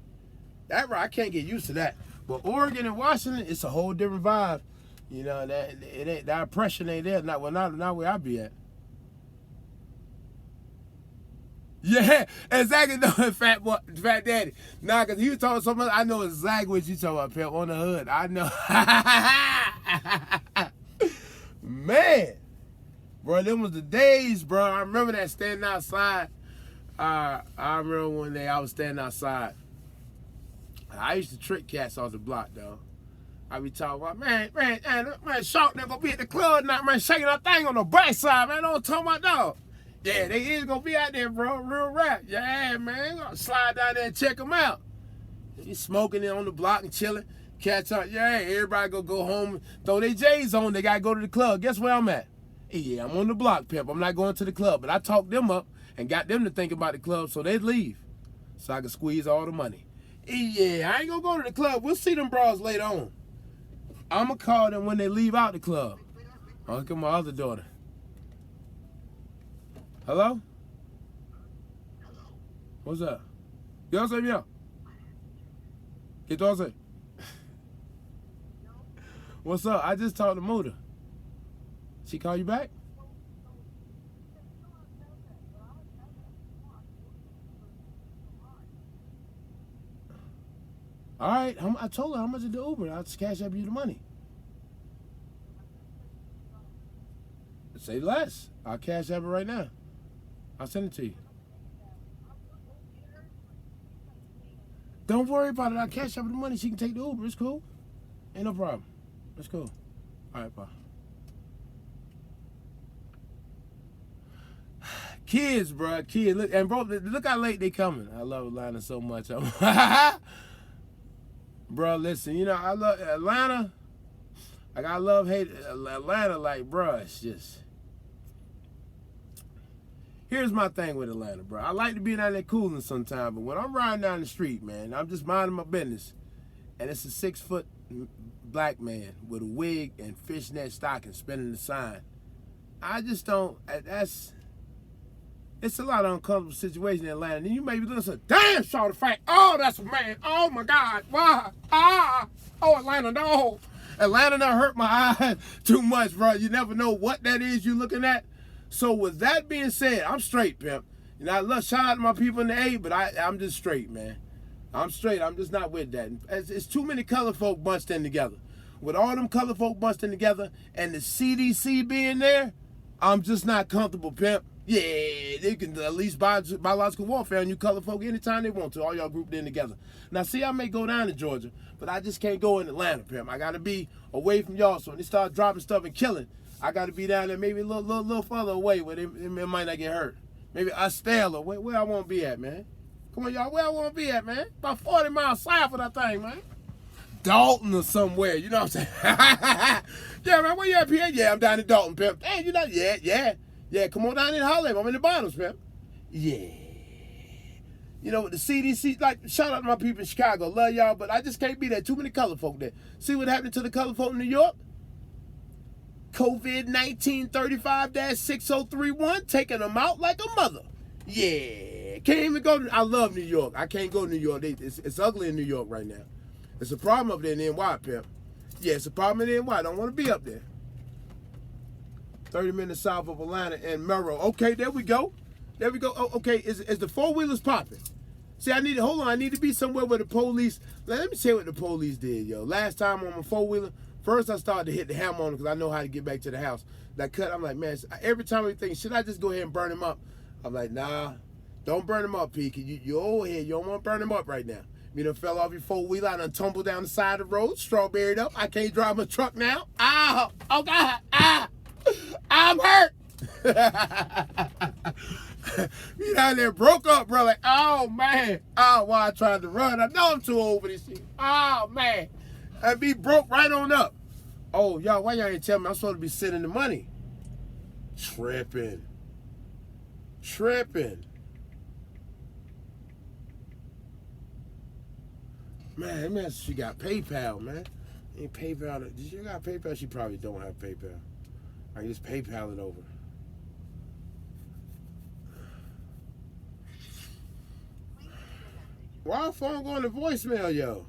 That right, I can't get used to that. But Oregon and Washington, it's a whole different vibe. You know, that oppression ain't there. Not where I be at. Yeah, exactly. No, Fat Daddy. Nah, because he was talking so much. I know exactly what you talking about, Pep. On the hood. I know. Man. Bro, them was the days, bro. I remember that standing outside. I remember one day I was standing outside. I used to trick cats off the block, though. I be talking about, man, Shark not gonna be at the club now, man, shaking that thing on the backside, man. Don't talk about dog. Yeah, they is gonna be out there, bro. Real rap. Yeah, man. Gonna slide down there and check them out. He's smoking it on the block and chilling. Catch up. Yeah, everybody go home, throw their J's on. They gotta go to the club. Guess where I'm at? Yeah, I'm on the block, pimp. I'm not going to the club. But I talked them up and got them to think about the club so they'd leave. So I could squeeze all the money. Yeah, I ain't gonna go to the club. We'll see them bras later on. I'm gonna call them when they leave out the club. Oh, look at my other daughter. Hello? What's up? ¿Qué haces, mía? ¿Qué tú haces? What's up? I just talked to Muda. She call you back? All right. I told her how much is the Uber. I'll just cash up you the money. Say less. I'll cash up it right now. I'll send it to you. Don't worry about it. I'll cash up the money. She can take the Uber. It's cool. Ain't no problem. It's cool. All right, bye. Kids, bro. Kids. Look, and bro, look how late they coming. I love Atlanta so much. Bro, listen, you know, I love Atlanta. Like, I love hate Atlanta. Like, bro, it's just. Here's my thing with Atlanta, bro. I like to be down there cooling sometime, but when I'm riding down the street, man, I'm just minding my business, and it's a 6-foot black man with a wig and fishnet stocking spinning the sign. I just don't. It's a lot of uncomfortable situation in Atlanta. And you may be looking and say, damn, short of fact. Oh, that's a man. Oh, my God. Why? Oh, Atlanta, no. Atlanta done hurt my eyes too much, bro. You never know what that is you're looking at. So with that being said, I'm straight, pimp. You know, I love shout out to my people in the A, but I'm just straight, man. I'm straight. I'm just not with that. It's too many color folk bunched in together. With all them color folk bunched in together and the CDC being there, I'm just not comfortable, pimp. Yeah, they can at least biological warfare on you color folk anytime they want to. All y'all grouped in together. Now, see, I may go down to Georgia, but I just can't go in Atlanta, pimp. I got to be away from y'all. So when they start dropping stuff and killing, I got to be down there maybe a little further away where they might not get hurt. Maybe Estelle or where I want to be at, man. Come on, y'all, where I want to be at, man. About 40 miles south of that thing, man. Dalton or somewhere, you know what I'm saying? Yeah, man, where you at, PA? Yeah, I'm down in Dalton, pimp. Hey, you know, yeah, come on down in Harlem. I'm in the bottoms, pimp. Yeah. You know, the CDC, like, shout out to my people in Chicago. Love y'all, but I just can't be there. Too many color folk there. See what happened to the color folk in New York? COVID-19 35-6031, taking them out like a mother. Yeah. Can't even go to, I love New York. I can't go to New York. It's ugly in New York right now. It's a problem up there in NY, pimp. Yeah, it's a problem in NY. I don't want to be up there. 30 minutes south of Atlanta and Merrill. Okay, there we go. There we go. Oh, okay, is the four-wheelers popping? See, I need to be somewhere where the police, let me tell you what the police did, yo. Last time on my four-wheeler, first I started to hit the hammer on them because I know how to get back to the house. That cut, I'm like, man, every time I think, should I just go ahead and burn him up? I'm like, nah, don't burn him up, P. You're old head. You don't want to burn him up right now. You done fell off your four-wheeler. I done tumbled down the side of the road, strawberried up. I can't drive my truck now. Ah, oh, God, ah. I'm hurt. You down there broke up, bro. Like, oh, man. Oh, while I tried to run. I know I'm too old for this shit. Oh, man. I'd be broke right on up. Oh, y'all, why y'all ain't tell me I'm supposed to be sending the money? Tripping. Man, she got PayPal, man. Ain't PayPal. Did she got PayPal? She probably don't have PayPal. I can just PayPal it over. Why our phone going to voicemail, yo?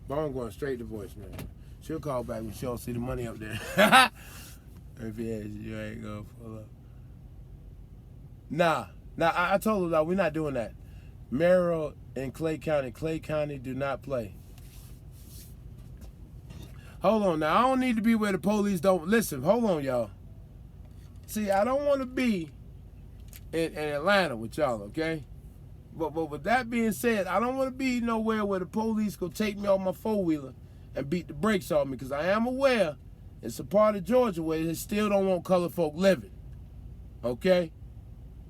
Phone going straight to voicemail. She'll call back when she don't see the money up there. If you ain't gonna pull up. Nah, I told her that we're not doing that. Merrill and Clay County do not play. Hold on now, I don't need to be where the police don't listen. Hold on, y'all. See, I don't want to be in Atlanta with y'all, okay? But with that being said, I don't want to be nowhere where the police go take me off my four-wheeler and beat the brakes off me, because I am aware it's a part of Georgia where they still don't want colored folk living, okay?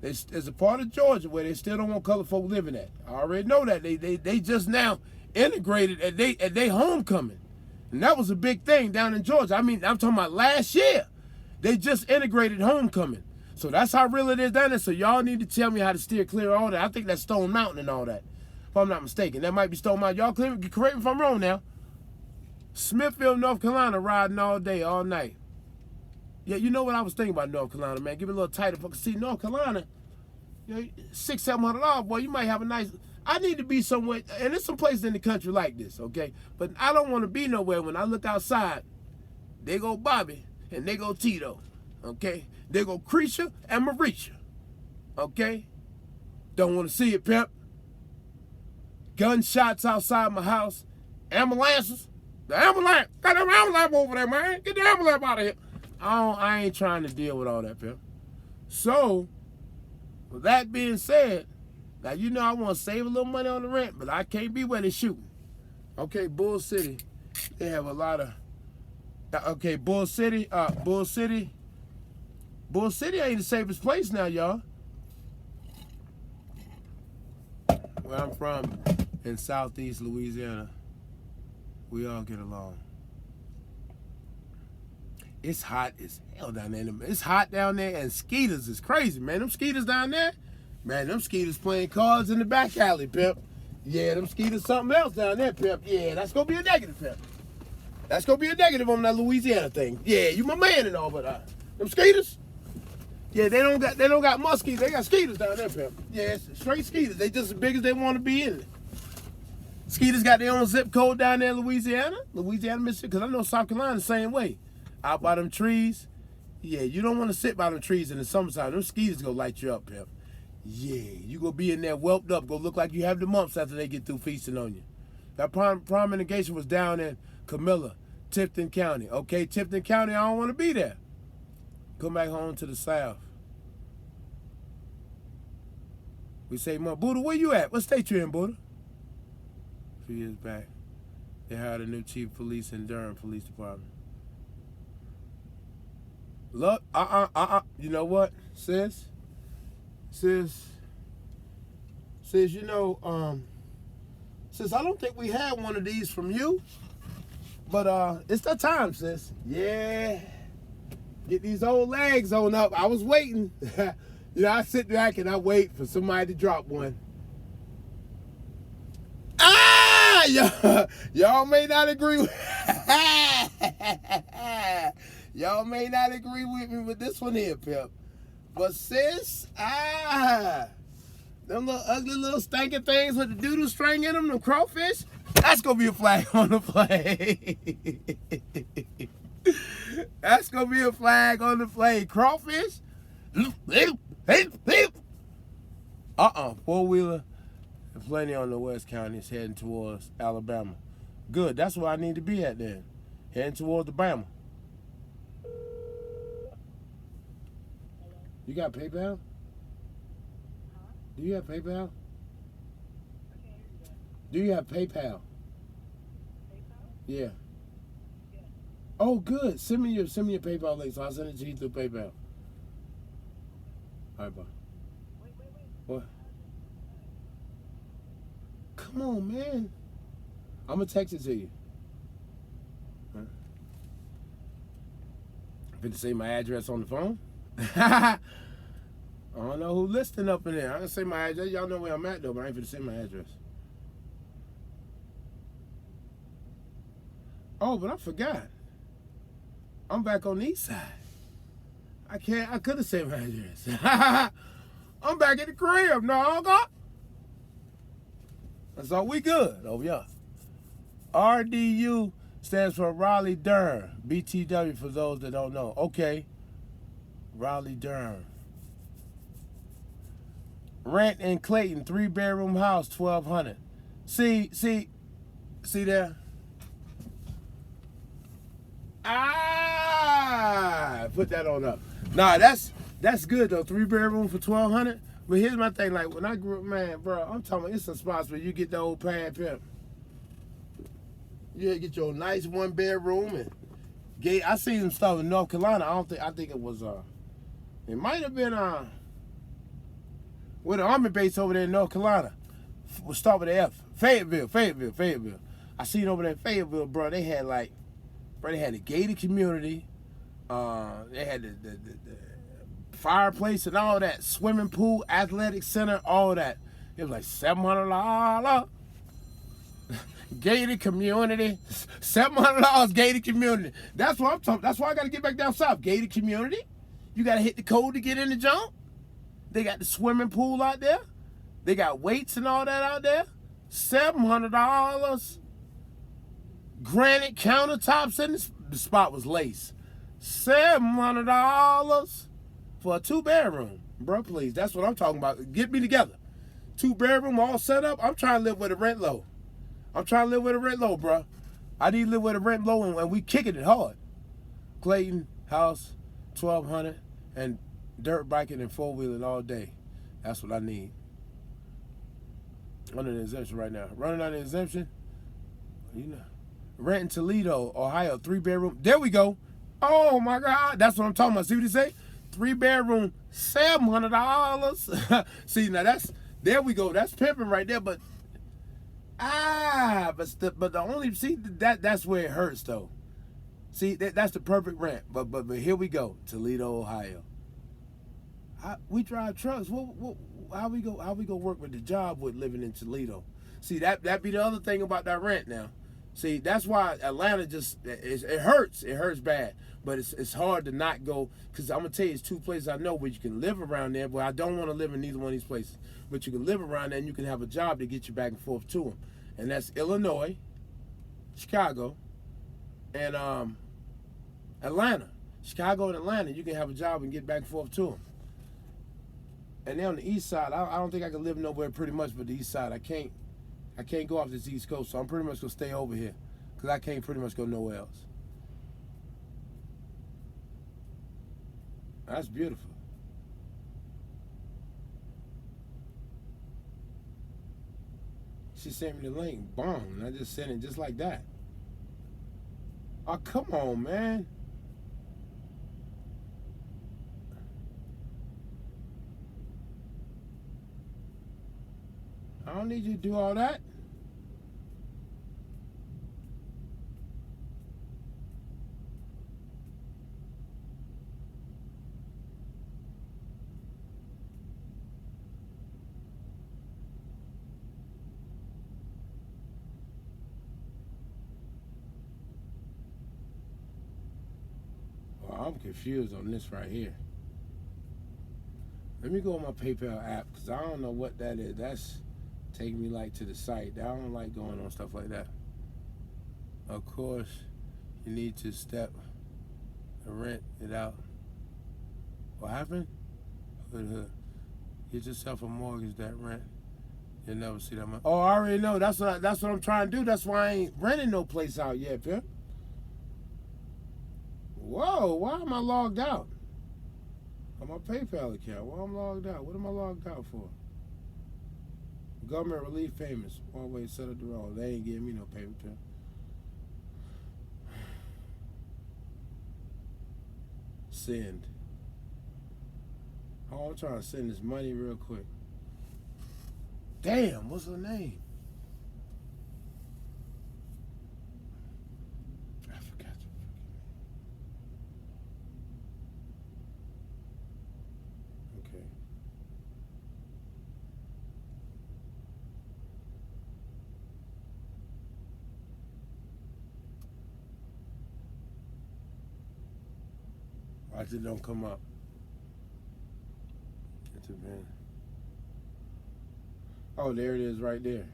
There's a part of Georgia where they still don't want colored folk living at. I already know that. They just now integrated at they homecoming. And that was a big thing down in Georgia. I mean, I'm talking about last year. They just integrated homecoming. So that's how real it is down there. So y'all need to tell me how to steer clear of all that. I think that's Stone Mountain and all that, if I'm not mistaken. That might be Stone Mountain. Y'all correct me if I'm wrong now. Smithfield, North Carolina, riding all day, all night. Yeah, you know what I was thinking about North Carolina, man. Give it a little tighter. See, North Carolina, you know, $600-700, boy, you might have a I need to be somewhere, and there's some places in the country like this, okay? But I don't want to be nowhere when I look outside. They go Bobby and they go Tito, okay? They go Creature and Marisha, okay? Don't want to see it, pimp. Gunshots outside my house. Ambulances. The ambulance. Got them ambulance over there, man. Get the ambulance out of here. I ain't trying to deal with all that, pimp. So, with that being said, now you know I want to save a little money on the rent, but I can't be where they're shooting. Okay, Bull City, they have a lot of. Okay, Bull City ain't the safest place now, y'all. Where I'm from, in Southeast Louisiana, we all get along. It's hot as hell down there. It's hot down there, and skeeters is crazy, man. Them skeeters down there, man, them skeeters playing cards in the back alley, pimp. Yeah, them skeeters something else down there, pimp. Yeah, that's gonna be a negative, pimp. That's gonna be a negative on that Louisiana thing. Yeah, you my man and all, but them skeeters, yeah, they don't got muskies. They got skeeters down there, pimp. Yeah, it's straight skeeters. They just as big as they want to be in it. Skeeters got their own zip code down there in Louisiana, Mississippi, because I know South Carolina the same way. Out by them trees, yeah, you don't want to sit by them trees in the summertime. Them skeeters gonna light you up, pimp. Yeah, you gonna be in there whelped up, gonna look like you have the mumps after they get through feasting on you. That prom engagement was down in Camilla, Tipton County. Okay, Tipton County, I don't want to be there. Come back home to the South. We say, Buddha, where you at? What state you in, Buddha? A few years back, they hired a new chief of police in Durham Police Department. Look, you know what, sis, you know, sis, I don't think we had one of these from you, but it's that time, sis. Yeah, get these old legs on up. I was waiting. You know, I sit back and I wait for somebody to drop one. Y'all may not agree with y'all may not agree with me with this one here, pimp. But sis, them little ugly little stinking things with the doodle string in them, them crawfish, that's gonna be a flag on the plate. That's gonna be a flag on the plate. Crawfish. Four-wheeler. Plenty on the West County is heading towards Alabama. Good, that's where I need to be at then. Heading towards the Bama. You got PayPal? Do you have PayPal? Do you have PayPal? Yeah. Oh, good. Send me your PayPal link so I'll send it to you through PayPal. All right, bye. What? Come on, man. I'm going to text it to you. Huh? Finna say my address on the phone? I don't know who's listening up in there. I didn't say my address. Y'all know where I'm at, though, but I ain't finna say my address. Oh, but I forgot. I'm back on the east side. I could have said my address. I'm back at the crib, no, God. So we good over here. RDU stands for Raleigh Durham. BTW for those that don't know. Okay. Raleigh Durham. Rent in Clayton, 3-bedroom house, $1,200. See there? Put that on up. Nah, that's good though. 3-bedroom for $1,200. But here's my thing, like when I grew up, man, bro, I'm talking about it's some spots where you get the old pad pimp. You get your nice 1-bedroom and gate. I seen some stuff in North Carolina. I think it was it might have been with the army base over there in North Carolina. We'll start with the F. Fayetteville. I seen over there in Fayetteville, bro. They had they had a gated community. They had the fireplace and all that, swimming pool, athletic center, all that. It was like $700. Gated community, $700 gated community. That's what I'm talking. That's why I got to get back down south. Gated community. You got to hit the code to get in the jump. They got the swimming pool out there. They got weights and all that out there. $700. Granite countertops, and the spot was lace. $700 for a 2-bedroom. Bro, please. That's what I'm talking about. Get me together. 2-bedroom, all set up. I'm trying to live with a rent low. Bro. I need to live with a rent low, and we kicking it hard. Clayton, house, 1,200, and dirt biking and 4-wheeling all day. That's what I need. Under the exemption right now. Running under the exemption. You know. Rent in Toledo, Ohio, 3-bedroom. There we go. Oh my God. That's what I'm talking about. See what he say? 3-bedroom, $700. See, now there we go. That's pimping right there. But the only, see, that's where it hurts though. See, that's the perfect rent. But here we go. Toledo, Ohio. We drive trucks. How we go work with the job with living in Toledo? See, that be the other thing about that rent now. See, that's why Atlanta it hurts. It hurts bad. But it's hard to not go, because I'm going to tell you, it's 2 places I know where you can live around there, but I don't want to live in neither one of these places. But you can live around there and you can have a job to get you back and forth to them. And that's Illinois, Chicago, and Atlanta. Chicago and Atlanta, you can have a job and get back and forth to them. And they're on the east side. I don't think I can live nowhere pretty much but the east side. I can't go off this east coast, so I'm pretty much going to stay over here because I can't pretty much go nowhere else. That's beautiful. She sent me the link. Boom. And I just sent it just like that. Oh, come on, man. I don't need you to do all that. I'm confused on this right here. Let me go on my PayPal app because I don't know what that is. That's taking me like to the site. I don't like going on stuff like that. Of course, you need to step and rent it out. What happened? Get yourself a mortgage that rent. You'll never see that much. Oh, I already know. That's what I'm trying to do. That's why I ain't renting no place out yet, pimp. Whoa, why am I logged out? On my PayPal account. Why am I logged out? What am I logged out for? Government relief payments. One way set up the road. They ain't giving me no payment. Send. Oh, I'm trying to send this money real quick. Damn, what's her name? I forgot to okay. Watch it don't come up. It's a van. Oh, there it is right there.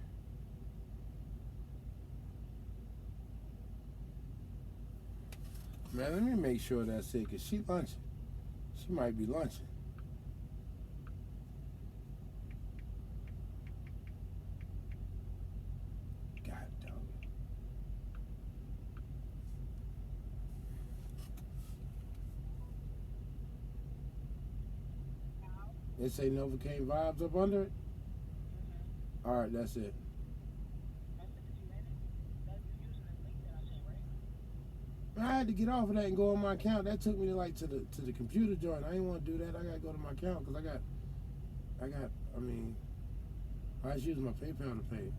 Man, let me make sure that's it, because she lunching. She might be lunching. God dog it. It say Novocaine vibes up under it? Alright, that's it. I had to get off of that and go on my account. That took me to the computer joint. I didn't want to do that. I gotta go to my account because I was using my PayPal to pay.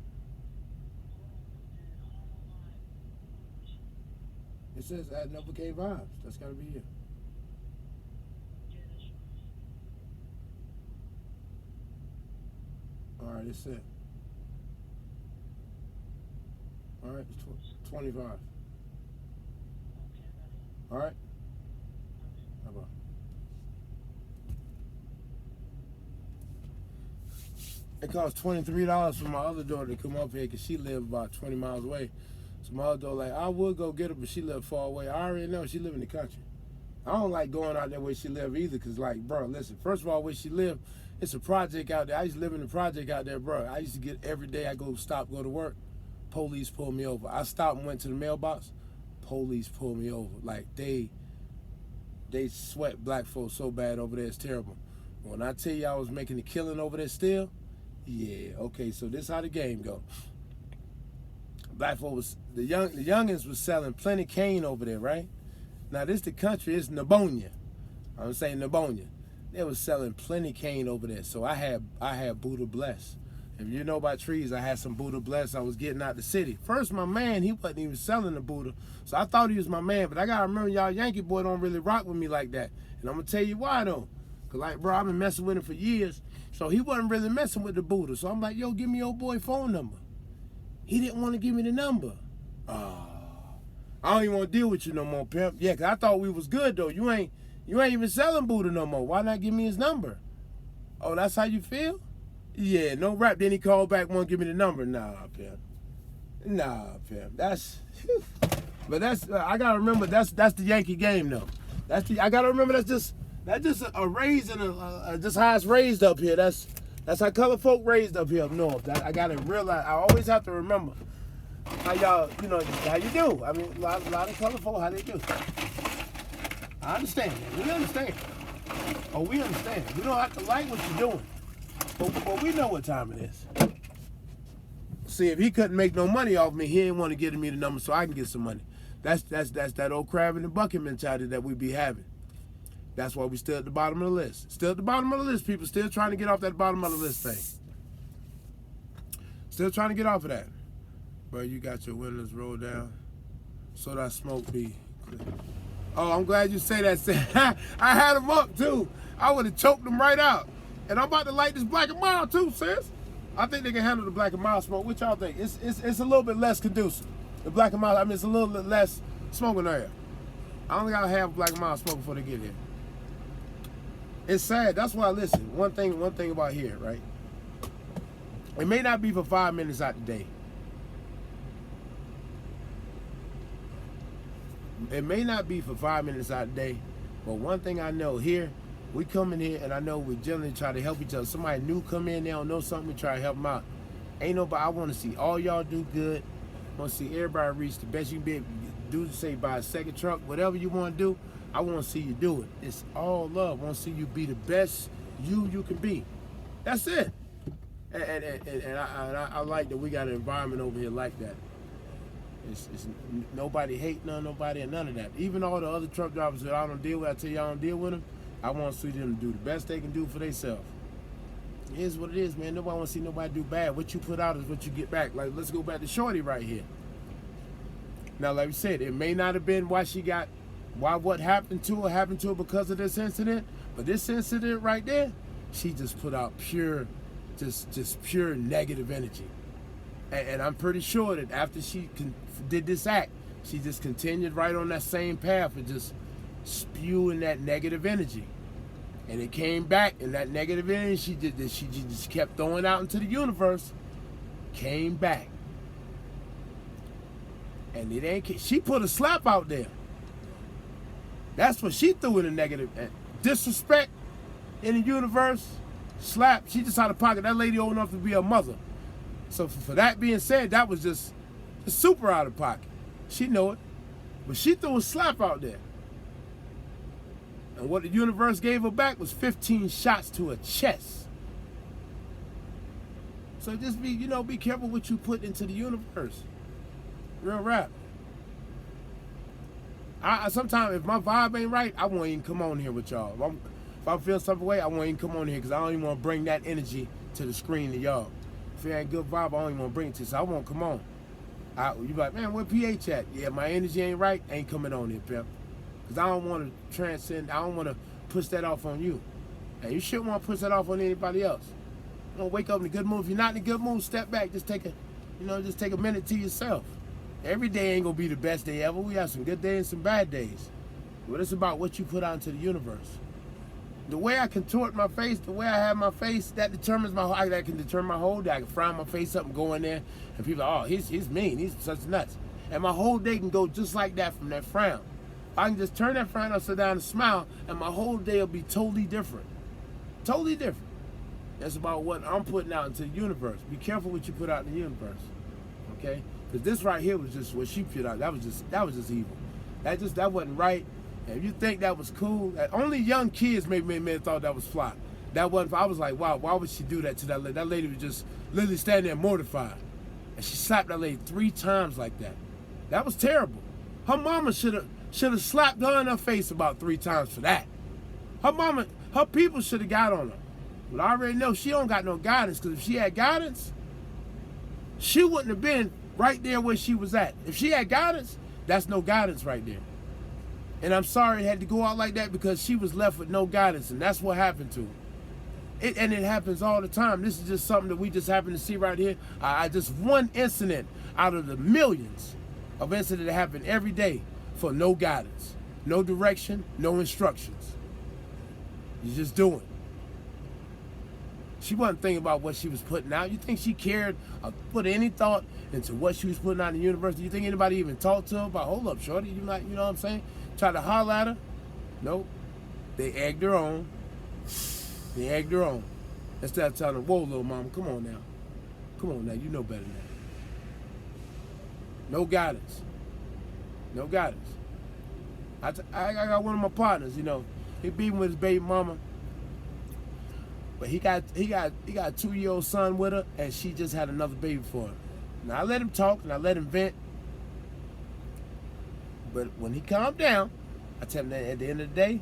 It says add Novocaine vibes. That's gotta be it. Alright, it's set. Alright, it's 25. Alright? Bye-bye. It cost $23 for my other daughter to come up here because she lived about 20 miles away. So my other daughter like, I would go get her, but she lived far away. I already know she live in the country. I don't like going out there where she live either because, like, bro, listen, first of all, where she live, it's a project out there. I used to live in the project out there, bro. I used to get every day I go to work, police pull me over. I stopped and went to the mailbox, police pull me over. Like, they sweat black folks so bad over there, it's terrible. When I tell you I was making a killing over there still, yeah, okay, so this how the game go. Black folks, the youngins was selling plenty cane over there, right? Now this the country, it's Nabonia. I'm saying Nabonia. They was selling plenty cane over there. So I had Buddha Bless. If you know about trees, I had some Buddha Bless. I was getting out the city. First, my man, he wasn't even selling the Buddha. So I thought he was my man. But I gotta remember y'all Yankee boy don't really rock with me like that. And I'm gonna tell you why though. Cause like, bro, I've been messing with him for years. So he wasn't really messing with the Buddha. So I'm like, yo, give me your boy phone number. He didn't want to give me the number. I don't even want to deal with you no more, pimp. Yeah, cause I thought we was good though. You ain't even selling Buddha no more. Why not give me his number? Oh, that's how you feel? Yeah, no rap. Then he called back, won't give me the number. Nah, pimp. But that's I gotta remember that's the Yankee game though. I gotta remember that's just a raise and just how it's raised up here. That's how colored folk raised up here up north. I gotta realize. I always have to remember how y'all, how you do. I mean, a lot of colored folk, how they do. I understand. We understand. Oh, we understand. We don't have to like what you're doing. But we know what time it is. See, if he couldn't make no money off me, he didn't want to give me the number so I can get some money. That's that old crab in the bucket mentality that we be having. That's why we still at the bottom of the list. Still at the bottom of the list, people. Still trying to get off that bottom of the list thing. Still trying to get off of that. Bro, you got your windows rolled down so that smoke be clear. Oh, I'm glad you say that. I had them up, too. I would have choked them right out. And I'm about to light this Black and Mild, too, sis. I think they can handle the Black and Mild smoke. What y'all think? It's a little bit less conducive. The Black and Mild, I mean, it's a little bit less smoking area. I only got to have Black and Mild smoke before they get here. It's sad. That's why, listen, one thing about here, right? It may not be for 5 minutes out the day. It may not be for 5 minutes out the day, but one thing I know here, we come in here and I know we generally try to help each other. Somebody new come in, they don't know something, we try to help them out. Ain't nobody, I want to see all y'all do good. I want to see everybody reach the best you can be able to do, say buy a second truck, whatever you want to do, I want to see you do it. It's all love. I want to see you be the best you can be. That's it. And I like that we got an environment over here like that. It's nobody hating on nobody and none of that. Even all the other truck drivers that I don't deal with, I tell you I don't deal with them, I want to see them do the best they can do for themselves. It is what it is, man. Nobody want to see nobody do bad. What you put out is what you get back. Like, let's go back to Shorty right here. Now, like we said, it may not have been why what happened to her because of this incident, but this incident right there, she just put out pure negative energy. And I'm pretty sure that after she did this act, she just continued right on that same path of just spewing that negative energy. And it came back, and that negative energy she just kept throwing out into the universe, came back. And she put a slap out there. That's what she threw in the negative. Disrespect in the universe, slap. She just out of pocket. That lady old enough to be her mother. So for that being said, that was just super out of pocket. She know it. But she threw a slap out there. And what the universe gave her back was 15 shots to her chest. So just be careful what you put into the universe. Real rap. I sometimes, if my vibe ain't right, I won't even come on here with y'all. If I feel some way, I won't even come on here because I don't even want to bring that energy to the screen to y'all. If it ain't good vibe, I don't even want to bring it to you, so I won't come on. You be like, man, where PH at? Yeah, my energy ain't right, ain't coming on here, pimp. Because I don't want to transcend, I don't want to push that off on you. And you shouldn't want to push that off on anybody else. You don't wake up in a good mood. If you're not in a good mood, step back. Just take a minute to yourself. Every day ain't going to be the best day ever. We have some good days and some bad days. But it's about what you put out into the universe. The way I contort my face, the way I have my face, that determines that can determine my whole day. I can frown my face up and go in there, and people are, oh, he's mean, he's such nuts. And my whole day can go just like that from that frown. I can just turn that frown upside down and smile, and my whole day will be totally different. Totally different. That's about what I'm putting out into the universe. Be careful what you put out in the universe, okay? Because this right here was just what she put out. That was just evil. That wasn't right. And if you think that was cool, only young kids maybe thought that was fly. That wasn't. I was like, wow, why would she do that to that lady? That lady was just literally standing there mortified, and she slapped that lady 3 times like that. That was terrible. Her mama should have slapped her in her face about 3 times for that. Her people should have got on her. But I already know she don't got no guidance, because if she had guidance, she wouldn't have been right there where she was at. If she had guidance, that's no guidance right there. And I'm sorry it had to go out like that, because she was left with no guidance, and that's what happened to her. And it happens all the time. This is just something that we just happen to see right here. Just one incident out of the millions of incidents that happen every day for no guidance, no direction, no instructions. You just do it. She wasn't thinking about what she was putting out. You think she cared or put any thought into what she was putting out in the universe? Do you think anybody even talked to her about, hold up, shorty, you know what I'm saying? Try to holler at her? Nope. They egged her on. They egged her on. Instead of telling her, whoa, little mama, come on now. Come on now, you know better than that. No guidance. No guidance. I got one of my partners, he beat with his baby mama. But he got a 2-year-old son with her, and she just had another baby for him. Now I let him talk and I let him vent. But when he calmed down, I tell him that at the end of the day,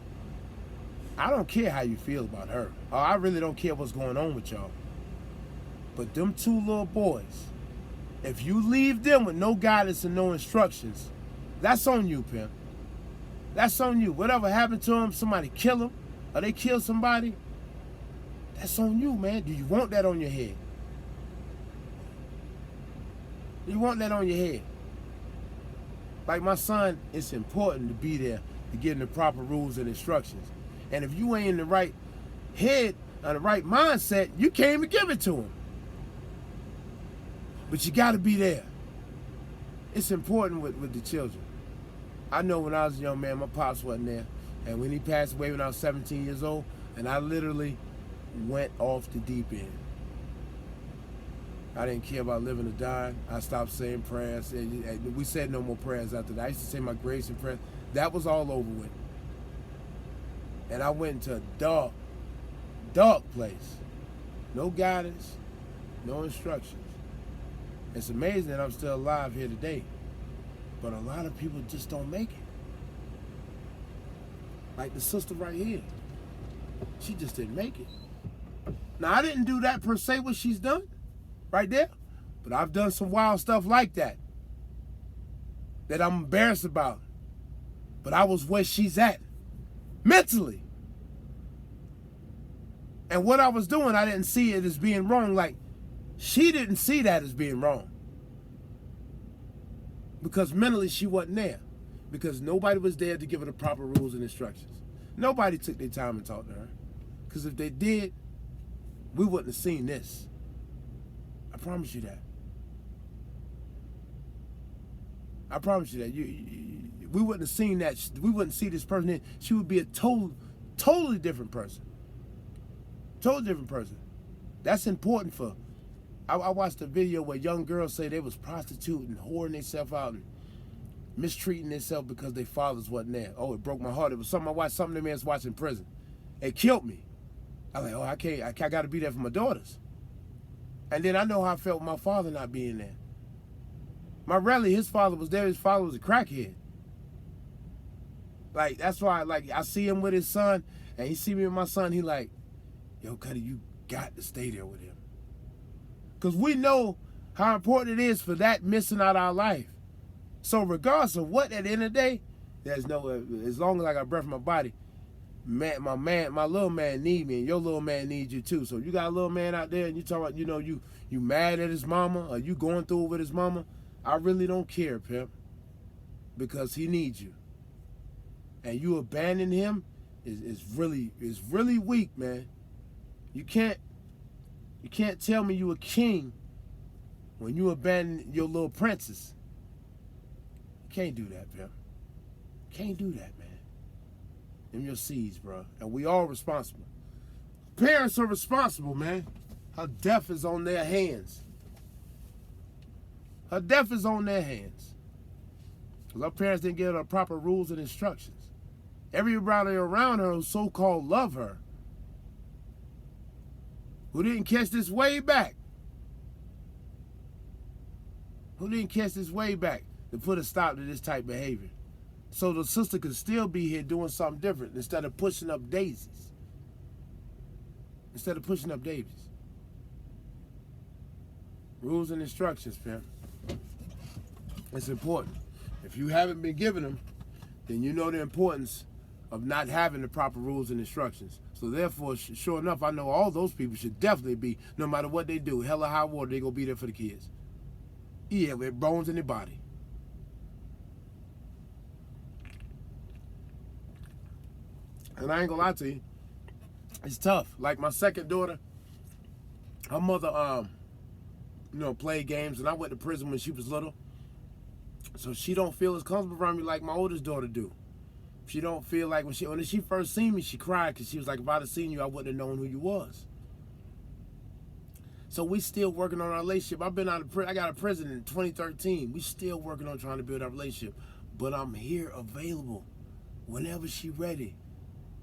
I don't care how you feel about her. Or I really don't care what's going on with y'all. But them 2 little boys, if you leave them with no guidance and no instructions, that's on you, pimp. That's on you. Whatever happened to them, somebody kill them, or they kill somebody, that's on you, man. Do you want that on your head? You want that on your head? Like my son, it's important to be there to give him the proper rules and instructions. And if you ain't in the right head or the right mindset, you can't even give it to him. But you got to be there. It's important with the children. I know when I was a young man, my pops wasn't there. And when he passed away when I was 17 years old, and I literally went off the deep end. I didn't care about living or dying. I stopped saying prayers. We said no more prayers after that. I used to say my grace and prayers. That was all over with. And I went into a dark, dark place. No guidance, no instructions. It's amazing that I'm still alive here today. But a lot of people just don't make it. Like the sister right here. She just didn't make it. Now, I didn't do that per se, what she's done right there. But I've done some wild stuff like that I'm embarrassed about. But I was where she's at mentally. And what I was doing, I didn't see it as being wrong. Like, she didn't see that as being wrong. Because mentally she wasn't there. Because nobody was there to give her the proper rules and instructions. Nobody took their time and talked to her. Because if they did, we wouldn't have seen this. I promise you that. I promise you that. We wouldn't have seen that. We wouldn't see this person. She would be a totally different person. Totally different person. That's important for. I watched a video where young girls say they was prostituting, whoring themselves out, and mistreating themselves because their fathers wasn't there. Oh, it broke my heart. It was something I watched. Something them man's watching in prison. It killed me. I was like, oh, I can't. I got to be there for my daughters. And then I know how I felt with my father not being there. My rally, his father was there. His father was a crackhead. Like, that's why, like, I see him with his son, and he see me with my son. He like, yo, Cuddy, you got to stay there with him. Because we know how important it is for that missing out our life. So regardless of what, at the end of the day, there's no, as long as I got breath in my body, my little man need me, and your little man needs you too. So you got a little man out there, and you talk about, you mad at his mama, or you going through it with his mama, I really don't care, pimp, because he needs you. And you abandon him, is really weak, man. You can't tell me you a king when you abandon your little princess. You can't do that, pimp. Can't do that, man. Them your seeds, bro. And we all responsible. Parents are responsible, man. Her death is on their hands. Her death is on their hands. Because her parents didn't give her proper rules and instructions. Everybody around her who so-called love her, who didn't catch this way back, to put a stop to this type of behavior. So the sister could still be here doing something different instead of pushing up daisies. Rules and instructions, fam. It's important. If you haven't been given them, then you know the importance of not having the proper rules and instructions. So therefore, sure enough, I know all those people should definitely be, no matter what they do, hell or high water, they gonna be there for the kids. Yeah, with bones in their body. And I ain't gonna lie to you, it's tough. Like my second daughter, her mother, played games, and I went to prison when she was little. So she don't feel as comfortable around me like my oldest daughter do. She don't feel like when she first seen me, she cried because she was like, if I'd have seen you, I wouldn't have known who you was. So we still working on our relationship. I've been out of prison. I got out of prison in 2013. We still working on trying to build our relationship. But I'm here available whenever she ready.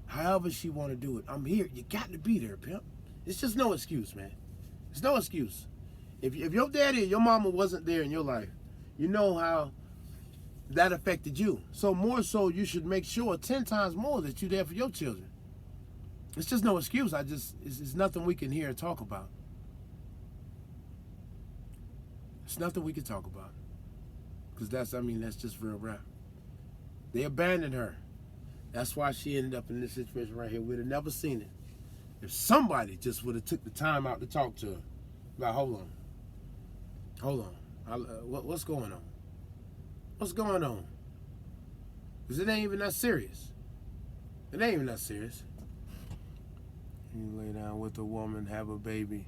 However she want to do it. I'm here. You got to be there, pimp. It's just no excuse, man. It's no excuse. If your daddy or your mama wasn't there in your life, you know how that affected you. So more so, you should make sure 10 times more that you're there for your children. It's just no excuse. It's nothing we can hear and talk about. It's nothing we can talk about. Because that's just real rap. They abandoned her. That's why she ended up in this situation right here. We'd have never seen it if somebody just would have took the time out to talk to her. Like, hold on. What's going on? What's going on? Because it ain't even that serious. It ain't even that serious. You lay down with a woman, have a baby,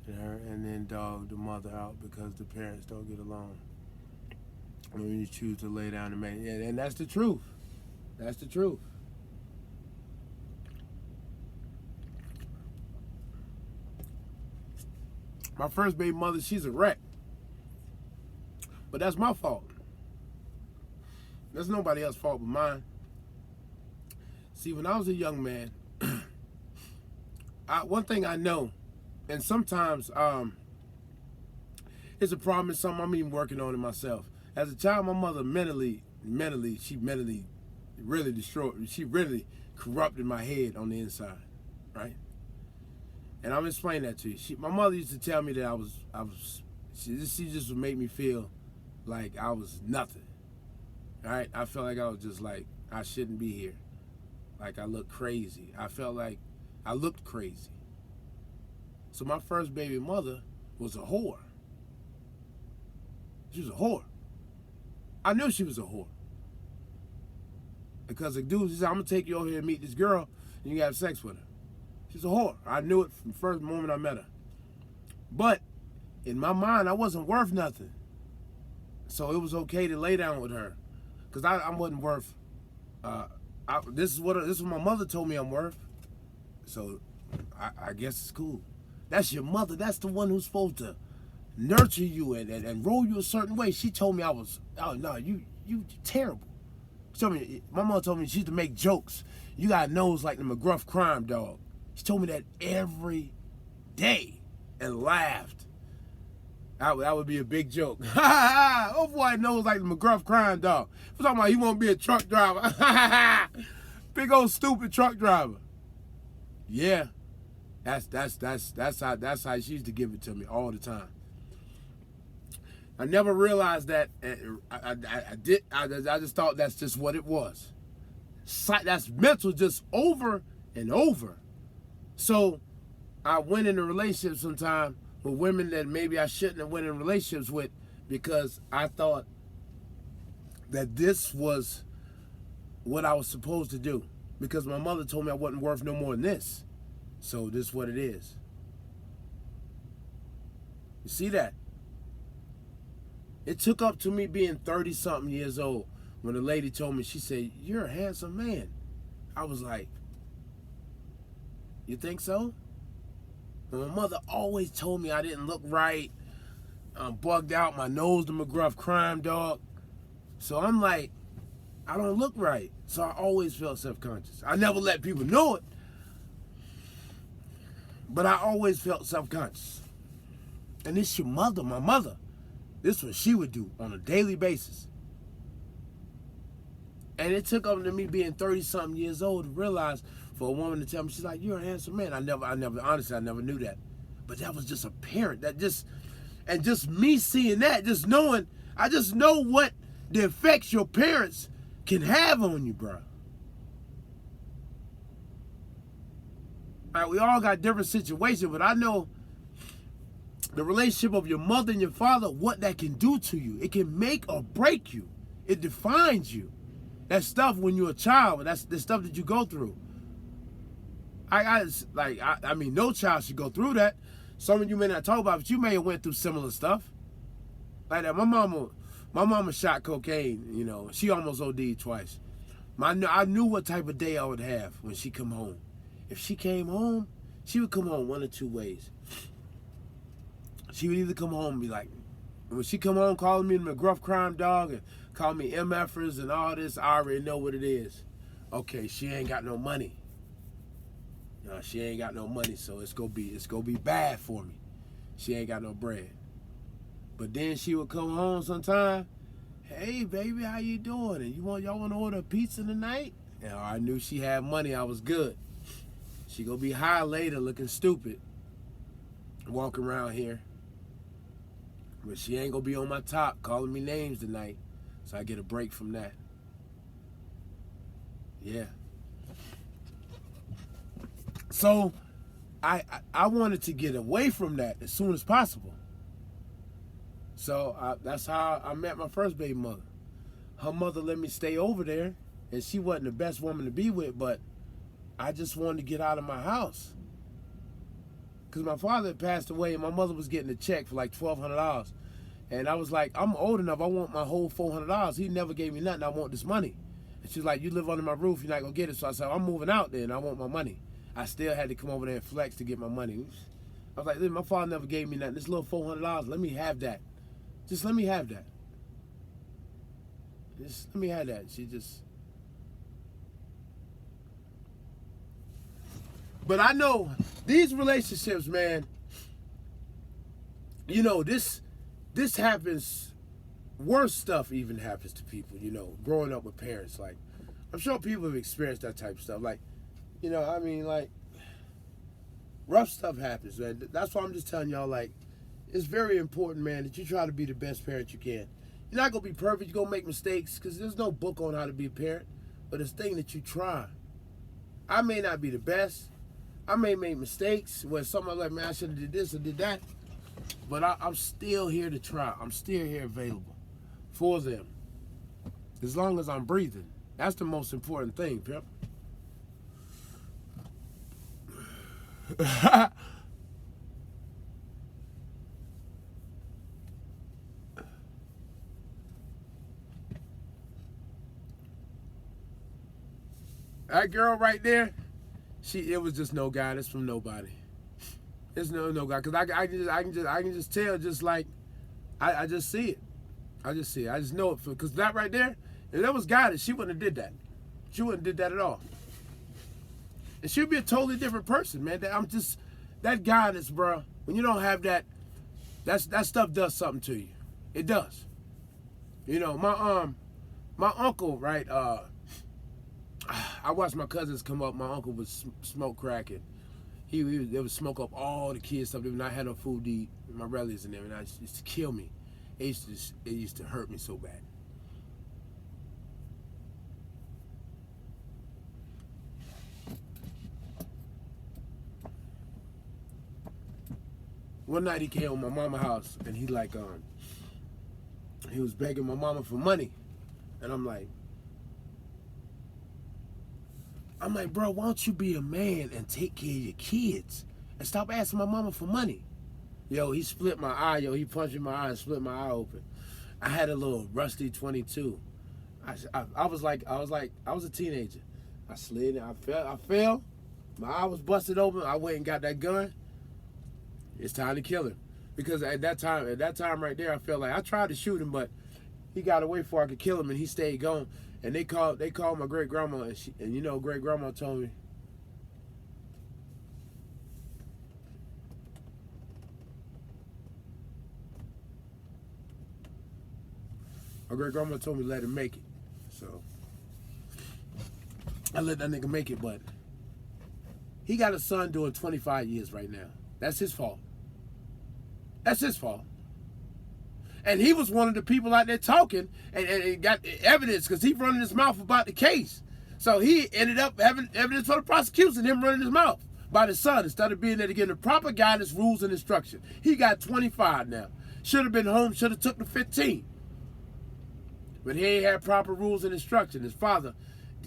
and then dog the mother out because the parents don't get along. When you choose to lay down and make, and that's the truth. That's the truth. My first baby mother, she's a wreck. But that's my fault. That's nobody else's fault but mine. See, when I was a young man, one thing I know, and sometimes it's a problem, it's something I'm even working on it myself. As a child, my mother mentally really destroyed, she really corrupted my head on the inside, right? And I'm explaining that to you. My mother used to tell me that she just would make me feel like I was nothing, right? I felt like I was just like, I shouldn't be here. Like I looked crazy. I felt like I looked crazy. So my first baby mother was a whore. She was a whore. I knew she was a whore. Because the dude said, I'm going to take you over here and meet this girl, and you can have sex with her. She's a whore. I knew it from the first moment I met her. But in my mind, I wasn't worth nothing. So it was okay to lay down with her. Because I wasn't worth, this is what my mother told me I'm worth. So I guess it's cool. That's your mother. That's the one who's supposed to nurture you and roll you a certain way. She told me you terrible. My mom told me she used to make jokes. You got a nose like the McGruff crime dog. She told me that every day and laughed. That would be a big joke. Oh boy, nose like the McGruff crime dog. I'm talking about he won't be a truck driver. Big old stupid truck driver. Yeah, that's how she used to give it to me all the time. I never realized that. I just thought that's just what it was. That's mental, just over and over. So I went in a relationship sometime with women that maybe I shouldn't have went in relationships with because I thought that this was what I was supposed to do. because my mother told me I wasn't worth no more than this. So this is what it is. You see that? It took up to me being 30-something years old when a lady told me, she said, "You're a handsome man." I was like, "You think so?" And my mother always told me I didn't look right. I'm bugged out, my nose the McGruff crime dog. So I'm like, I don't look right. So I always felt self-conscious. I never let people know it, but I always felt self-conscious. And this your mother, my mother. This is what she would do on a daily basis. And it took up to me being 30-something years old to realize, for a woman to tell me, she's like, "You're a handsome man." Honestly, I never knew that. But that was just apparent. And just me seeing that, just knowing, I just know what the effects your parents can have on you, bro. All right, we all got different situations, but I know the relationship of your mother and your father, what that can do to you. It can make or break you. It defines you. That stuff when you're a child, that's the stuff that you go through. I mean, no child should go through that. Some of you may not talk about it, but you may have went through similar stuff. Like that. My mama shot cocaine, you know. She almost OD'd twice. I knew what type of day I would have when she come home. If she came home, she would come home one of two ways. She would either come home and be like, when she come home calling me the McGruff crime dog and call me MFers and all this, I already know what it is. Okay, she ain't got no money. No, she ain't got no money, so it's gonna be bad for me. She ain't got no bread. But then she would come home sometime. "Hey baby, how you doing? And y'all want to order a pizza tonight?" And I knew she had money. I was good. She gonna be high later, looking stupid, walking around here. But she ain't gonna be on my top calling me names tonight, so I get a break from that. Yeah. So I wanted to get away from that as soon as possible. So that's how I met my first baby mother. Her mother let me stay over there, and she wasn't the best woman to be with, but I just wanted to get out of my house. Because my father had passed away, and my mother was getting a check for like $1,200. And I was like, I'm old enough, I want my whole $400. He never gave me nothing, I want this money. And she's like, "You live under my roof, you're not going to get it." So I said, "I'm moving out then, I want my money." I still had to come over there and flex to get my money. I was like, "Listen, my father never gave me nothing. This little $400, let me have that. Just let me have that. Just let me have that." She just... But I know these relationships, man, you know, this happens, worse stuff even happens to people, you know, growing up with parents. Like, I'm sure people have experienced that type of stuff. Like, you know, I mean, like, rough stuff happens, man. That's why I'm just telling y'all, like, it's very important, man, that you try to be the best parent you can. You're not going to be perfect. You're going to make mistakes, because there's no book on how to be a parent. But it's the thing that you try. I may not be the best. I may make mistakes where somebody's like, "Man, I should have did this or did that." But I'm still here to try. I'm still here available for them. As long as I'm breathing. That's the most important thing, Pimp. That girl right there, it was just no guidance from nobody. It's no guy, because I can just tell, just like I just see it. I just see it. I just know it, because that right there, if that was guidance, she wouldn't have did that. She wouldn't have did that at all. And she'd be a totally different person, man. That guidance, bro. When you don't have that, that stuff does something to you. It does. You know, my uncle, right? I watched my cousins come up. My uncle was smoke cracking. They would smoke up all the kids' stuff. They would not have no food to eat. My relatives and them, and it used to kill me. It used to hurt me so bad. One night he came to my mama's house, and he was begging my mama for money, and I'm like, I'm like, bro, why don't you be a man and take care of your kids and stop asking my mama for money? Yo, he split my eye. Yo, he punched in my eye and split my eye open. I had a little rusty 22. I was a teenager. I slid and I fell. My eye was busted open. I went and got that gun. It's time to kill him. Because at that time right there, I felt like I tried to shoot him, but he got away before I could kill him, and he stayed gone. And they called my great grandma, and you know, great grandma told me, my great grandma told me to let him make it. So I let that nigga make it, but he got a son doing 25 years right now. That's his fault. That's his fault. And he was one of the people out there talking and got evidence because he running his mouth about the case. So he ended up having evidence for the prosecution, him running his mouth about his son instead of being there to give the proper guidance, rules, and instruction. He got 25 now. Should have been home, should have took the 15. But he ain't had proper rules and instruction. His father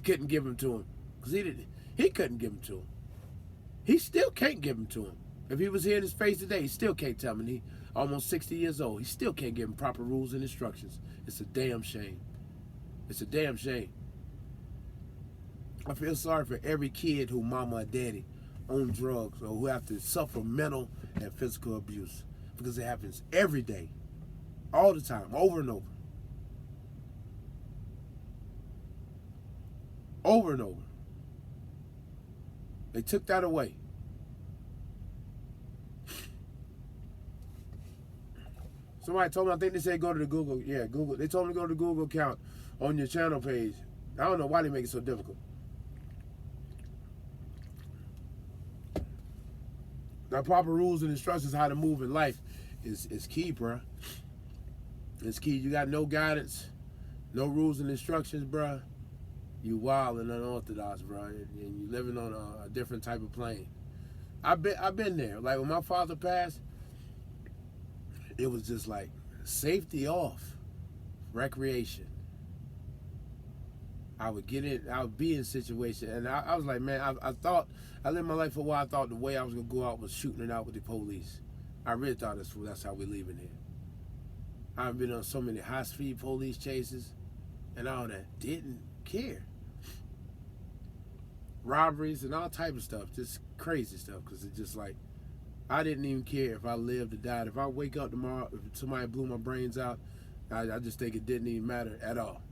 couldn't give them to him because he couldn't give them to him. He still can't give them to him. If he was here in his face today, he still can't tell him. He almost 60 years old. He still can't give him proper rules and instructions. It's a damn shame. It's a damn shame. I feel sorry for every kid who mama or daddy own drugs or who have to suffer mental and physical abuse because it happens every day, all the time, over and over. Over and over. They took that away. Somebody told me, I think they said go to the Google. Yeah, Google. They told me to go to the Google account on your channel page. I don't know why they make it so difficult. The proper rules and instructions how to move in life is key, bruh. It's key. You got no guidance, no rules and instructions, bruh. You wild and unorthodox, bruh. And you living on a different type of plane. I've been there. Like when my father passed, it was just like safety off, recreation. I would be in a situation, and I was like, man, I thought, I lived my life for a while, I thought the way I was going to go out was shooting it out with the police. I really thought that's how we leaving here. I've been on so many high-speed police chases and all that. Didn't care. Robberies and all type of stuff, just crazy stuff, because it's just like, I didn't even care if I lived or died. If I wake up tomorrow, if somebody blew my brains out, I just think it didn't even matter at all.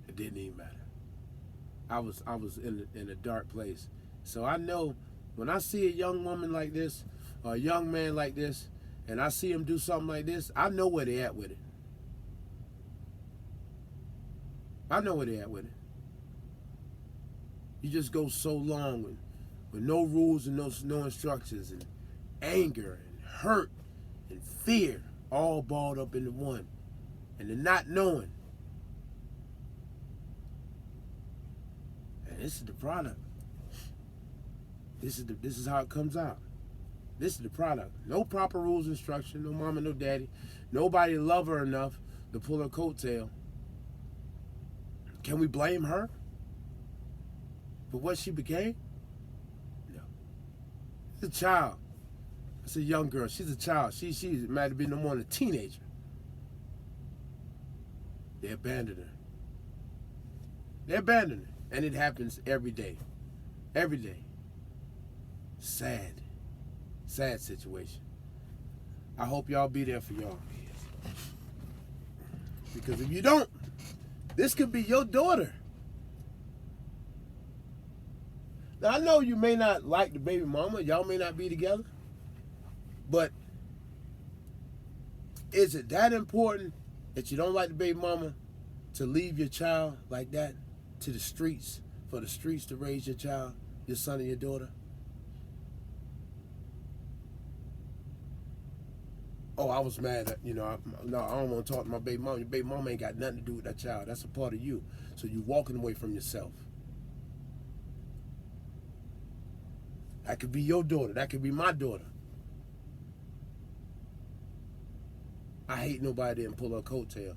It didn't even matter. I was in a dark place. So I know when I see a young woman like this, or a young man like this, and I see him do something like this, I know where they at with it. I know where they at with it. You just go so long with no rules and no instructions, and anger and hurt and fear all balled up into one, and the not knowing. And this is the product. This is how it comes out. This is the product. No proper rules and instruction. No mama, no daddy. Nobody love her enough to pull her coattail. Can we blame her for what she became? No. She's a child. It's a young girl. She's a child. She might have been no more than a teenager. They abandoned her. They abandoned her. And it happens every day. Every day. Sad. Sad situation. I hope y'all be there for y'all kids. Because if you don't, this could be your daughter. Now, I know you may not like the baby mama. Y'all may not be together. But is it that important that you don't like the baby mama to leave your child like that to the streets, for the streets to raise your child, your son and your daughter? Oh, I was mad at, no, I don't want to talk to my baby mama. Your baby mama ain't got nothing to do with that child. That's a part of you. So you walking away from yourself. That could be your daughter. That could be my daughter. I hate nobody didn't pull her coattail.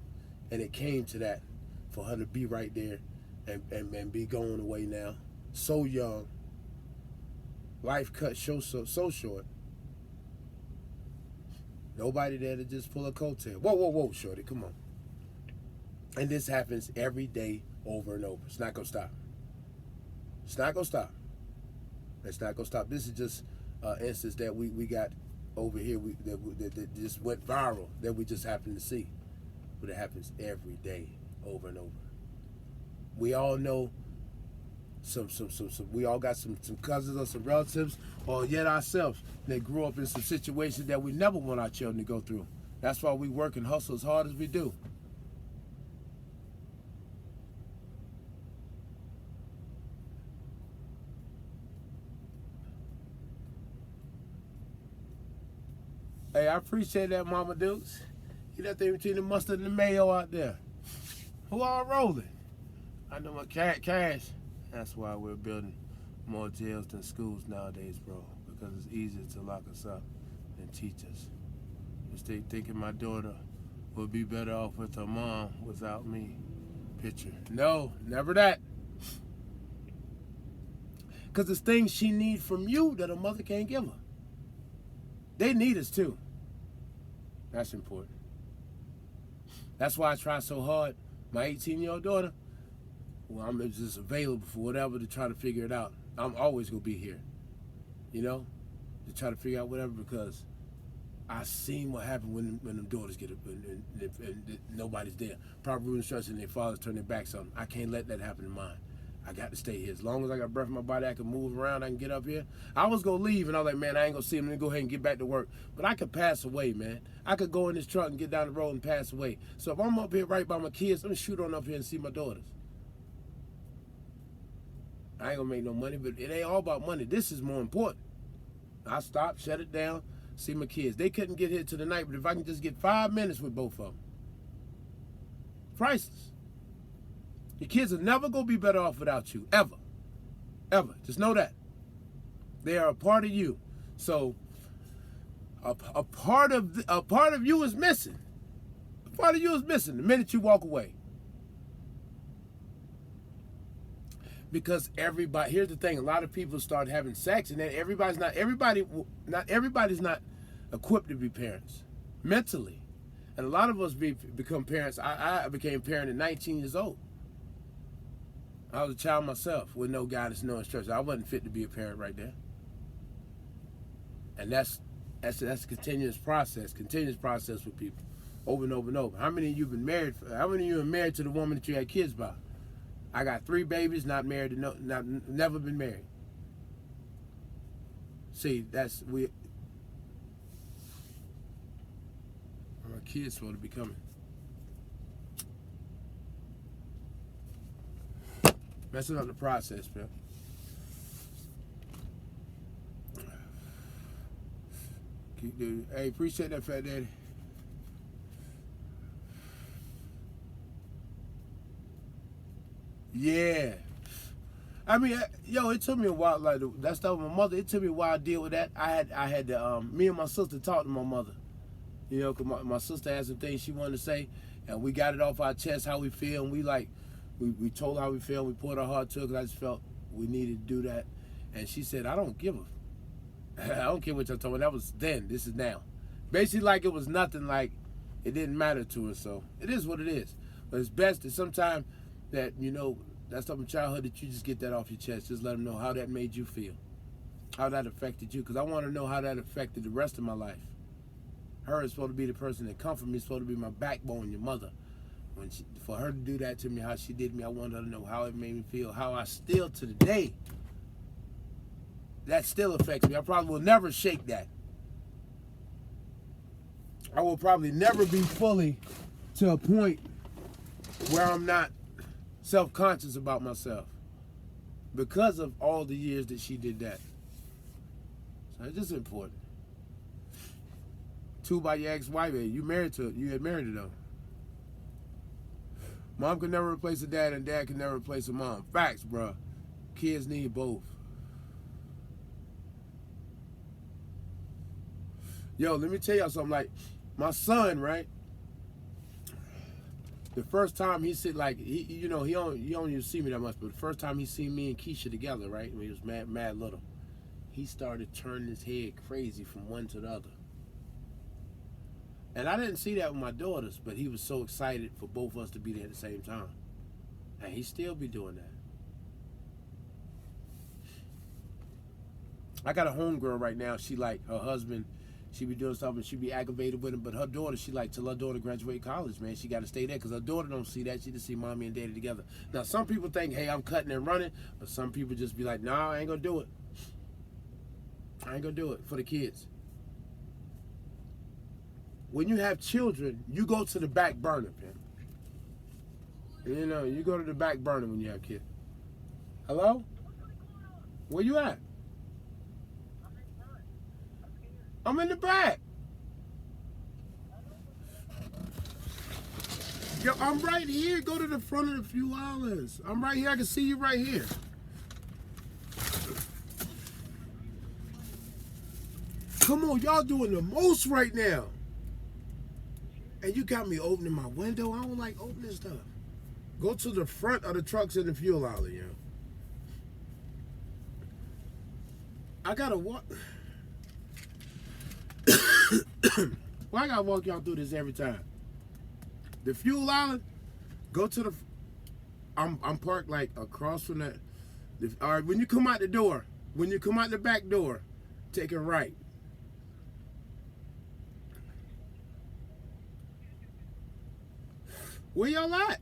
And it came to that for her to be right there and be going away now. So young. Life cut so short. Nobody there to just pull a coattail. Whoa, shorty, come on. And this happens every day over and over. It's not going to stop. It's not going to stop. It's not going to stop. This is just an instance that we got over here that just went viral that we just happened to see. But it happens every day over and over. We all know we all got some cousins or some relatives or yet ourselves that grew up in some situations that we never want our children to go through. That's why we work and hustle as hard as we do. Hey, I appreciate that, Mama Dukes. You that thing between the mustard and the mayo out there. Who all rolling? I know my cash. That's why we're building more jails than schools nowadays, bro. Because it's easier to lock us up than teach us. Just thinking my daughter would be better off with her mom without me. Picture. No, never that. Because it's things she needs from you that a mother can't give her. They need us too. That's important. That's why I try so hard. My 18-year-old daughter, well, I'm just available for whatever to try to figure it out. I'm always going to be here, you know, to try to figure out whatever because I seen what happened when them daughters get up and nobody's there. Proper rule instruction, their fathers turn their backs on them. I can't let that happen in mine. I got to stay here. As long as I got breath in my body, I can move around, I can get up here. I was going to leave, and I was like, man, I ain't going to see him. Let me go ahead and get back to work. But I could pass away, man. I could go in this truck and get down the road and pass away. So if I'm up here right by my kids, I'm going to shoot on up here and see my daughters. I ain't going to make no money, but it ain't all about money. This is more important. I stop, shut it down, see my kids. They couldn't get here till the night, but if I can just get 5 minutes with both of them, priceless. Your kids are never going to be better off without you, ever. Ever. Just know that. They are a part of you. So a part of you is missing. A part of you is missing the minute you walk away. Because everybody, here's the thing, a lot of people start having sex and then everybody's not equipped to be parents mentally. And a lot of us become parents. I became a parent at 19 years old. I was a child myself with no guidance, no instruction. I wasn't fit to be a parent right there. And that's a continuous process with people, over and over and over. How many of you been married? How many of you are married to the woman that you had kids by? I got 3 babies, not married, never been married. See, our kids supposed to be coming. Messing up the process, man. Keep doing it. Hey, appreciate that, Fat Daddy. Yeah. I mean, it took me a while. Like that stuff with my mother, it took me a while to deal with that. I had to, me and my sister talked to my mother. You know, cause my sister had some things she wanted to say, and we got it off our chest how we feel, and we told her how we feel. We poured our heart to it because I just felt we needed to do that. And she said, I don't give a, I don't care what y'all told me. That was then. This is now. Basically, like it was nothing. Like it didn't matter to her. So it is what it is. But it's best that sometimes that that stuff in childhood that you just get that off your chest. Just let them know how that made you feel, how that affected you. Because I want to know how that affected the rest of my life. Her is supposed to be the person that comforted me. Supposed to be my backbone, your mother. For her to do that to me, how she did me, I wanted her to know how it made me feel, how I still to the day, that still affects me. I probably will never shake that. I will probably never be fully to a point where I'm not self-conscious about myself because of all the years that she did that. So it's just important. 2 by your ex-wife, you had married her though. Mom can never replace a dad, and dad can never replace a mom. Facts, bro. Kids need both. Yo, let me tell y'all something. Like, my son, right? The first time he said, like, he don't even see me that much, but the first time he seen me and Keisha together, right, when he was mad little, he started turning his head crazy from one to the other. And I didn't see that with my daughters, but he was so excited for both of us to be there at the same time. And he still be doing that. I got a homegirl right now. She like her husband. She be doing something. She be aggravated with him. But her daughter, she like till her daughter graduate college, man. She got to stay there because her daughter don't see that. She just see mommy and daddy together. Now some people think, hey, I'm cutting and running, but some people just be like, nah, I ain't gonna do it. I ain't gonna do it for the kids. When you have children, you go to the back burner, man. You know, you go to the back burner when you have kids. Hello? Where you at? I'm in the back. Yo, I'm right here. Go to the front of the few islands. I'm right here. I can see you right here. Come on, y'all doing the most right now. And you got me opening my window. I don't like opening stuff. Go to the front of the trucks in the fuel island, yo. I gotta walk. Why I gotta walk y'all through this every time? The fuel island, go to the. I'm parked like across from that. All right, when you come out the door, when you come out the back door, take a right. Where y'all at?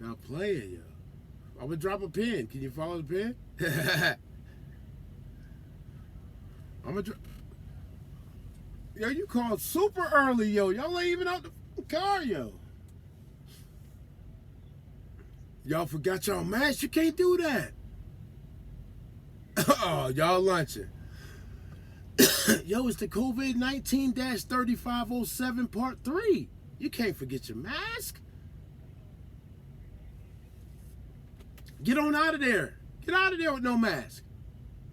Y'all playing, yo. I'm gonna drop a pin. Can you follow the pin? I'm gonna drop. Yo, you called super early, yo. Y'all ain't even out the car, yo. Y'all forgot y'all mask. You can't do that. Oh, y'all lunching. Yo, it's the COVID-19-3507 Part 3. You can't forget your mask. Get on out of there. Get out of there with no mask.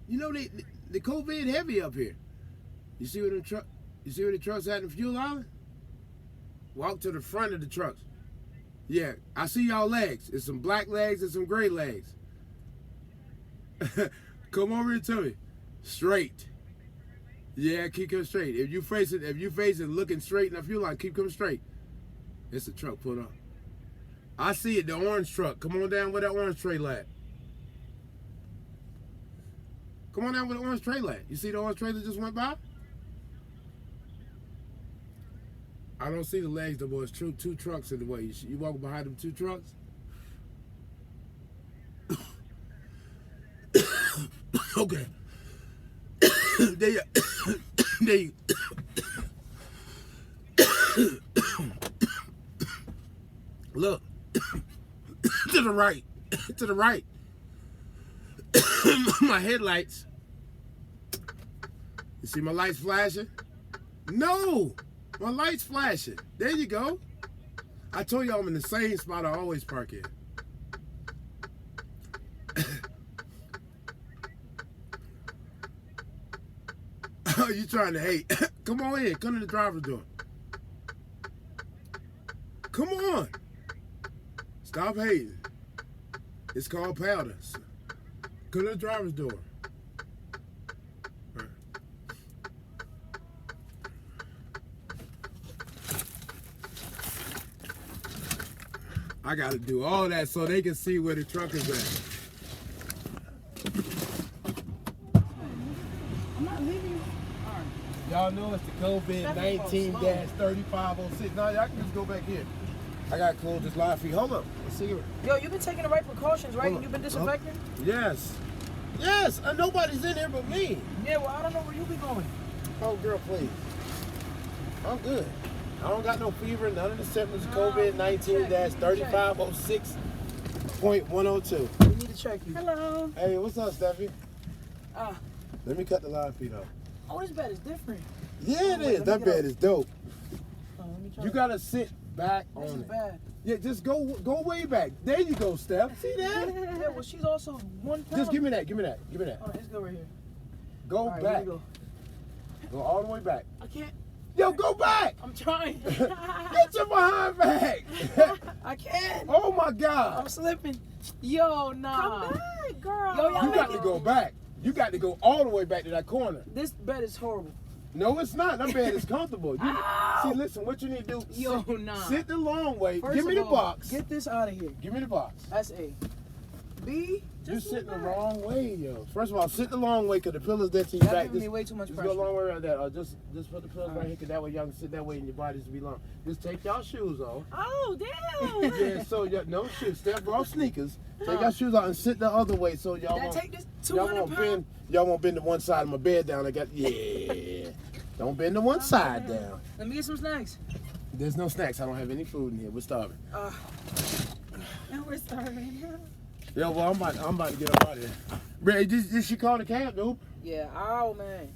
You know the COVID heavy up here. You see where the truck? You see where the trucks at in Fuel Island? Walk to the front of the trucks. Yeah, I see y'all legs. It's some black legs and some gray legs. Come over here to me. Straight. Yeah, keep coming straight. If you facing looking straight in the fuel line, keep coming straight. It's a truck pulled up. I see it, the orange truck. Come on down where that orange trailer at. Come on down where the orange trailer at. You see the orange trailer just went by? I don't see the legs, though, boy. It's two trucks in the way. You walking behind them two trucks? Okay. There you look. To the right. To the right. My headlights. You see my lights flashing? No! My lights flashing. There you go. I told you I'm in the same spot I always park in. Oh, you trying to hate? Come on in. Come to the driver's door. Come on. Stop hating. It's called powder. Come to the driver's door. Right. I got to do all that so they can see where the truck is at. Y'all know it's the COVID-19-3506. No, y'all can just go back here. I got to close this live feed. Hold up. Let's see. Yo, you've been taking the right precautions, right? You've been disinfecting? Yes. Yes. Nobody's in here but me. Yeah, well, I don't know where you be going. Oh, girl, please. I'm good. I don't got no fever. None of the symptoms of COVID-19-3506.102. We need to check you. Hello. Hey, what's up, Steffi? Let me cut the live feed off. Oh, this bed is different. Yeah, it is. That bed is dope. You got to sit back on it. This is bad. Yeah, just go way back. There you go, Steph. See that? Yeah, well, she's also 1 pound. Just give me that. Give me that. Give me that. Oh, let's go right here. Go right, back. Here we go. Go all the way back. I can't. Yo, go back. I'm trying. Get your behind back. I can't. Oh my I'm God. slipping. Yo, nah. Come back, girl. Yo, y'all You got make to go back. You got to go all the way back to that corner. This bed is horrible. No, it's not. That bed is comfortable. You, Ow. see, listen, what you need to do, Yo, sit, nah. sit the long way. First Give me the of all, box. Get this out of here. Give me the box. That's A. B. You're Just sitting the sit back. wrong way, yo. First of all, sit the long way because the pillows there to your Y'all back. giving me way too much Just go pressure. a long way right there. Or just put the pillows right Alright. here because that way y'all can sit that way and your bodies will be long. Just take y'all shoes off. Oh, damn. Yeah, so no shoes. Step off sneakers. Take your shoes off and sit the other way so y'all Did I won't. take this Y'all 200 won't pounds? bend. Y'all won't bend to one side of my bed down. I got yeah. Don't bend to one side down. Let me get some snacks. There's no snacks. I don't have any food in here. We're starving. And we're starving. Yo, well, I'm about to get up out of here. Ray, did she call the cab, dude? Yeah, ow, man.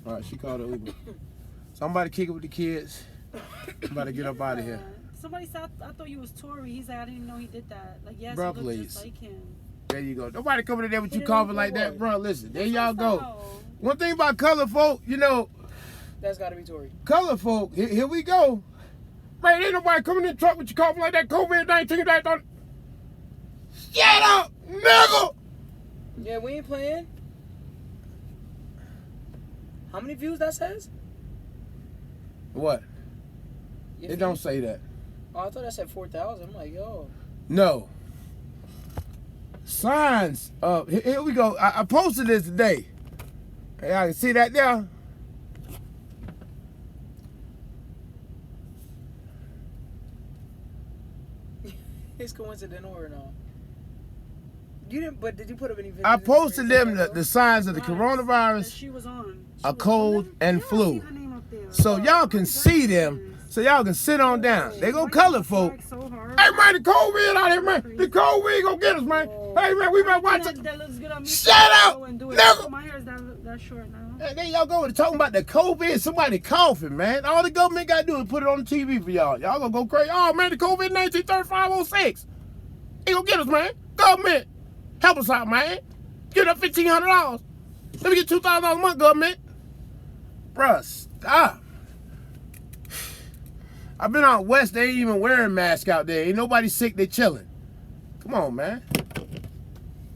All right, she called the Uber. So I'm about to kick it with the kids. I'm about to get up out of here. Somebody said, I thought you was Tory. He said, I didn't know he did that. Like, yes, Bruh, he looked please. just like him. There you go. Nobody coming in there with you Hit it coughing on like that, board. bro. Listen, there That's y'all my go. style. One thing about color folk, you know, That's gotta be Tory. color folk, here we go. Man, ain't nobody coming in the truck with you coughing like that. COVID-19, that don't. Shut up, nigga! Yeah, we ain't playing. How many views that says? What? Your It don't views? say that. Oh, I thought that said 4,000. I'm like, yo. No. Signs. Here we go. I posted this today. Hey, I can see that there. It's coincidental or no? You didn't, but did you put up any videos? I posted them the signs of the That coronavirus, she was on. She a was cold, on. and Yeah, I flu. see her name up there. so y'all can Oh, see them. goodness. So y'all can sit on down. They go Why color you folk. like so hard? Hey man, the COVID out here, man. The COVID gonna get us, man. Hey man, we better watch that, it. that looks good on me. Shut up, Go and do it. nigga. Oh, my hair is that short now. Hey, there y'all go talking about the COVID. Somebody coughing, man. All the government gotta do is put it on the TV for y'all. Y'all gonna go crazy. Oh man, the COVID-19 3506. He gonna get us, man. Government, help us out, man. Get up $1,500. Let me get $2,000 a month, government. Bruh, stop. I've been out west. They ain't even wearing masks out there. Ain't nobody sick. They chilling. Come on, man.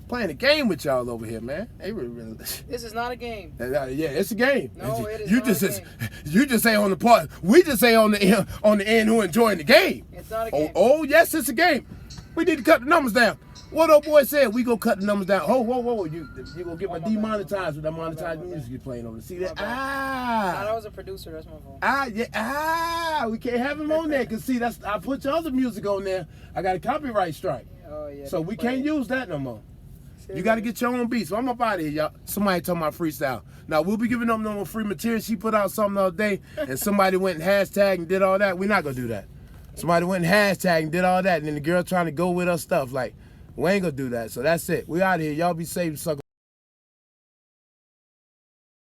Playing a game with y'all over here, man. They really. This is not a game. Yeah, it's a game. No, it is you not just a game. you just say on the part. We just say on the end who enjoying the game. It's not a game. Oh yes, it's a game. We need to cut the numbers down. What old boy said? We go cut the numbers down. Oh, whoa. You gonna get my demonetized with that monetized music you playing over. See that? Nah, that Ah. was a producer. That's my fault. We can't have him on there. Cause see, I put your other music on there. I got a copyright strike. Oh yeah. So they we play can't it. use that no more. Shit, You got to man. get your own beat. So I'm up out of here, y'all. Somebody talking about freestyle. Now, we'll be giving them no more free material. She put out something the other day, and somebody went and hashtag and did all that. We're not going to do that. Somebody went and hashtag and did all that, and then the girl trying to go with her stuff. Like, we ain't going to do that. So that's it. We out of here. Y'all be safe and suck.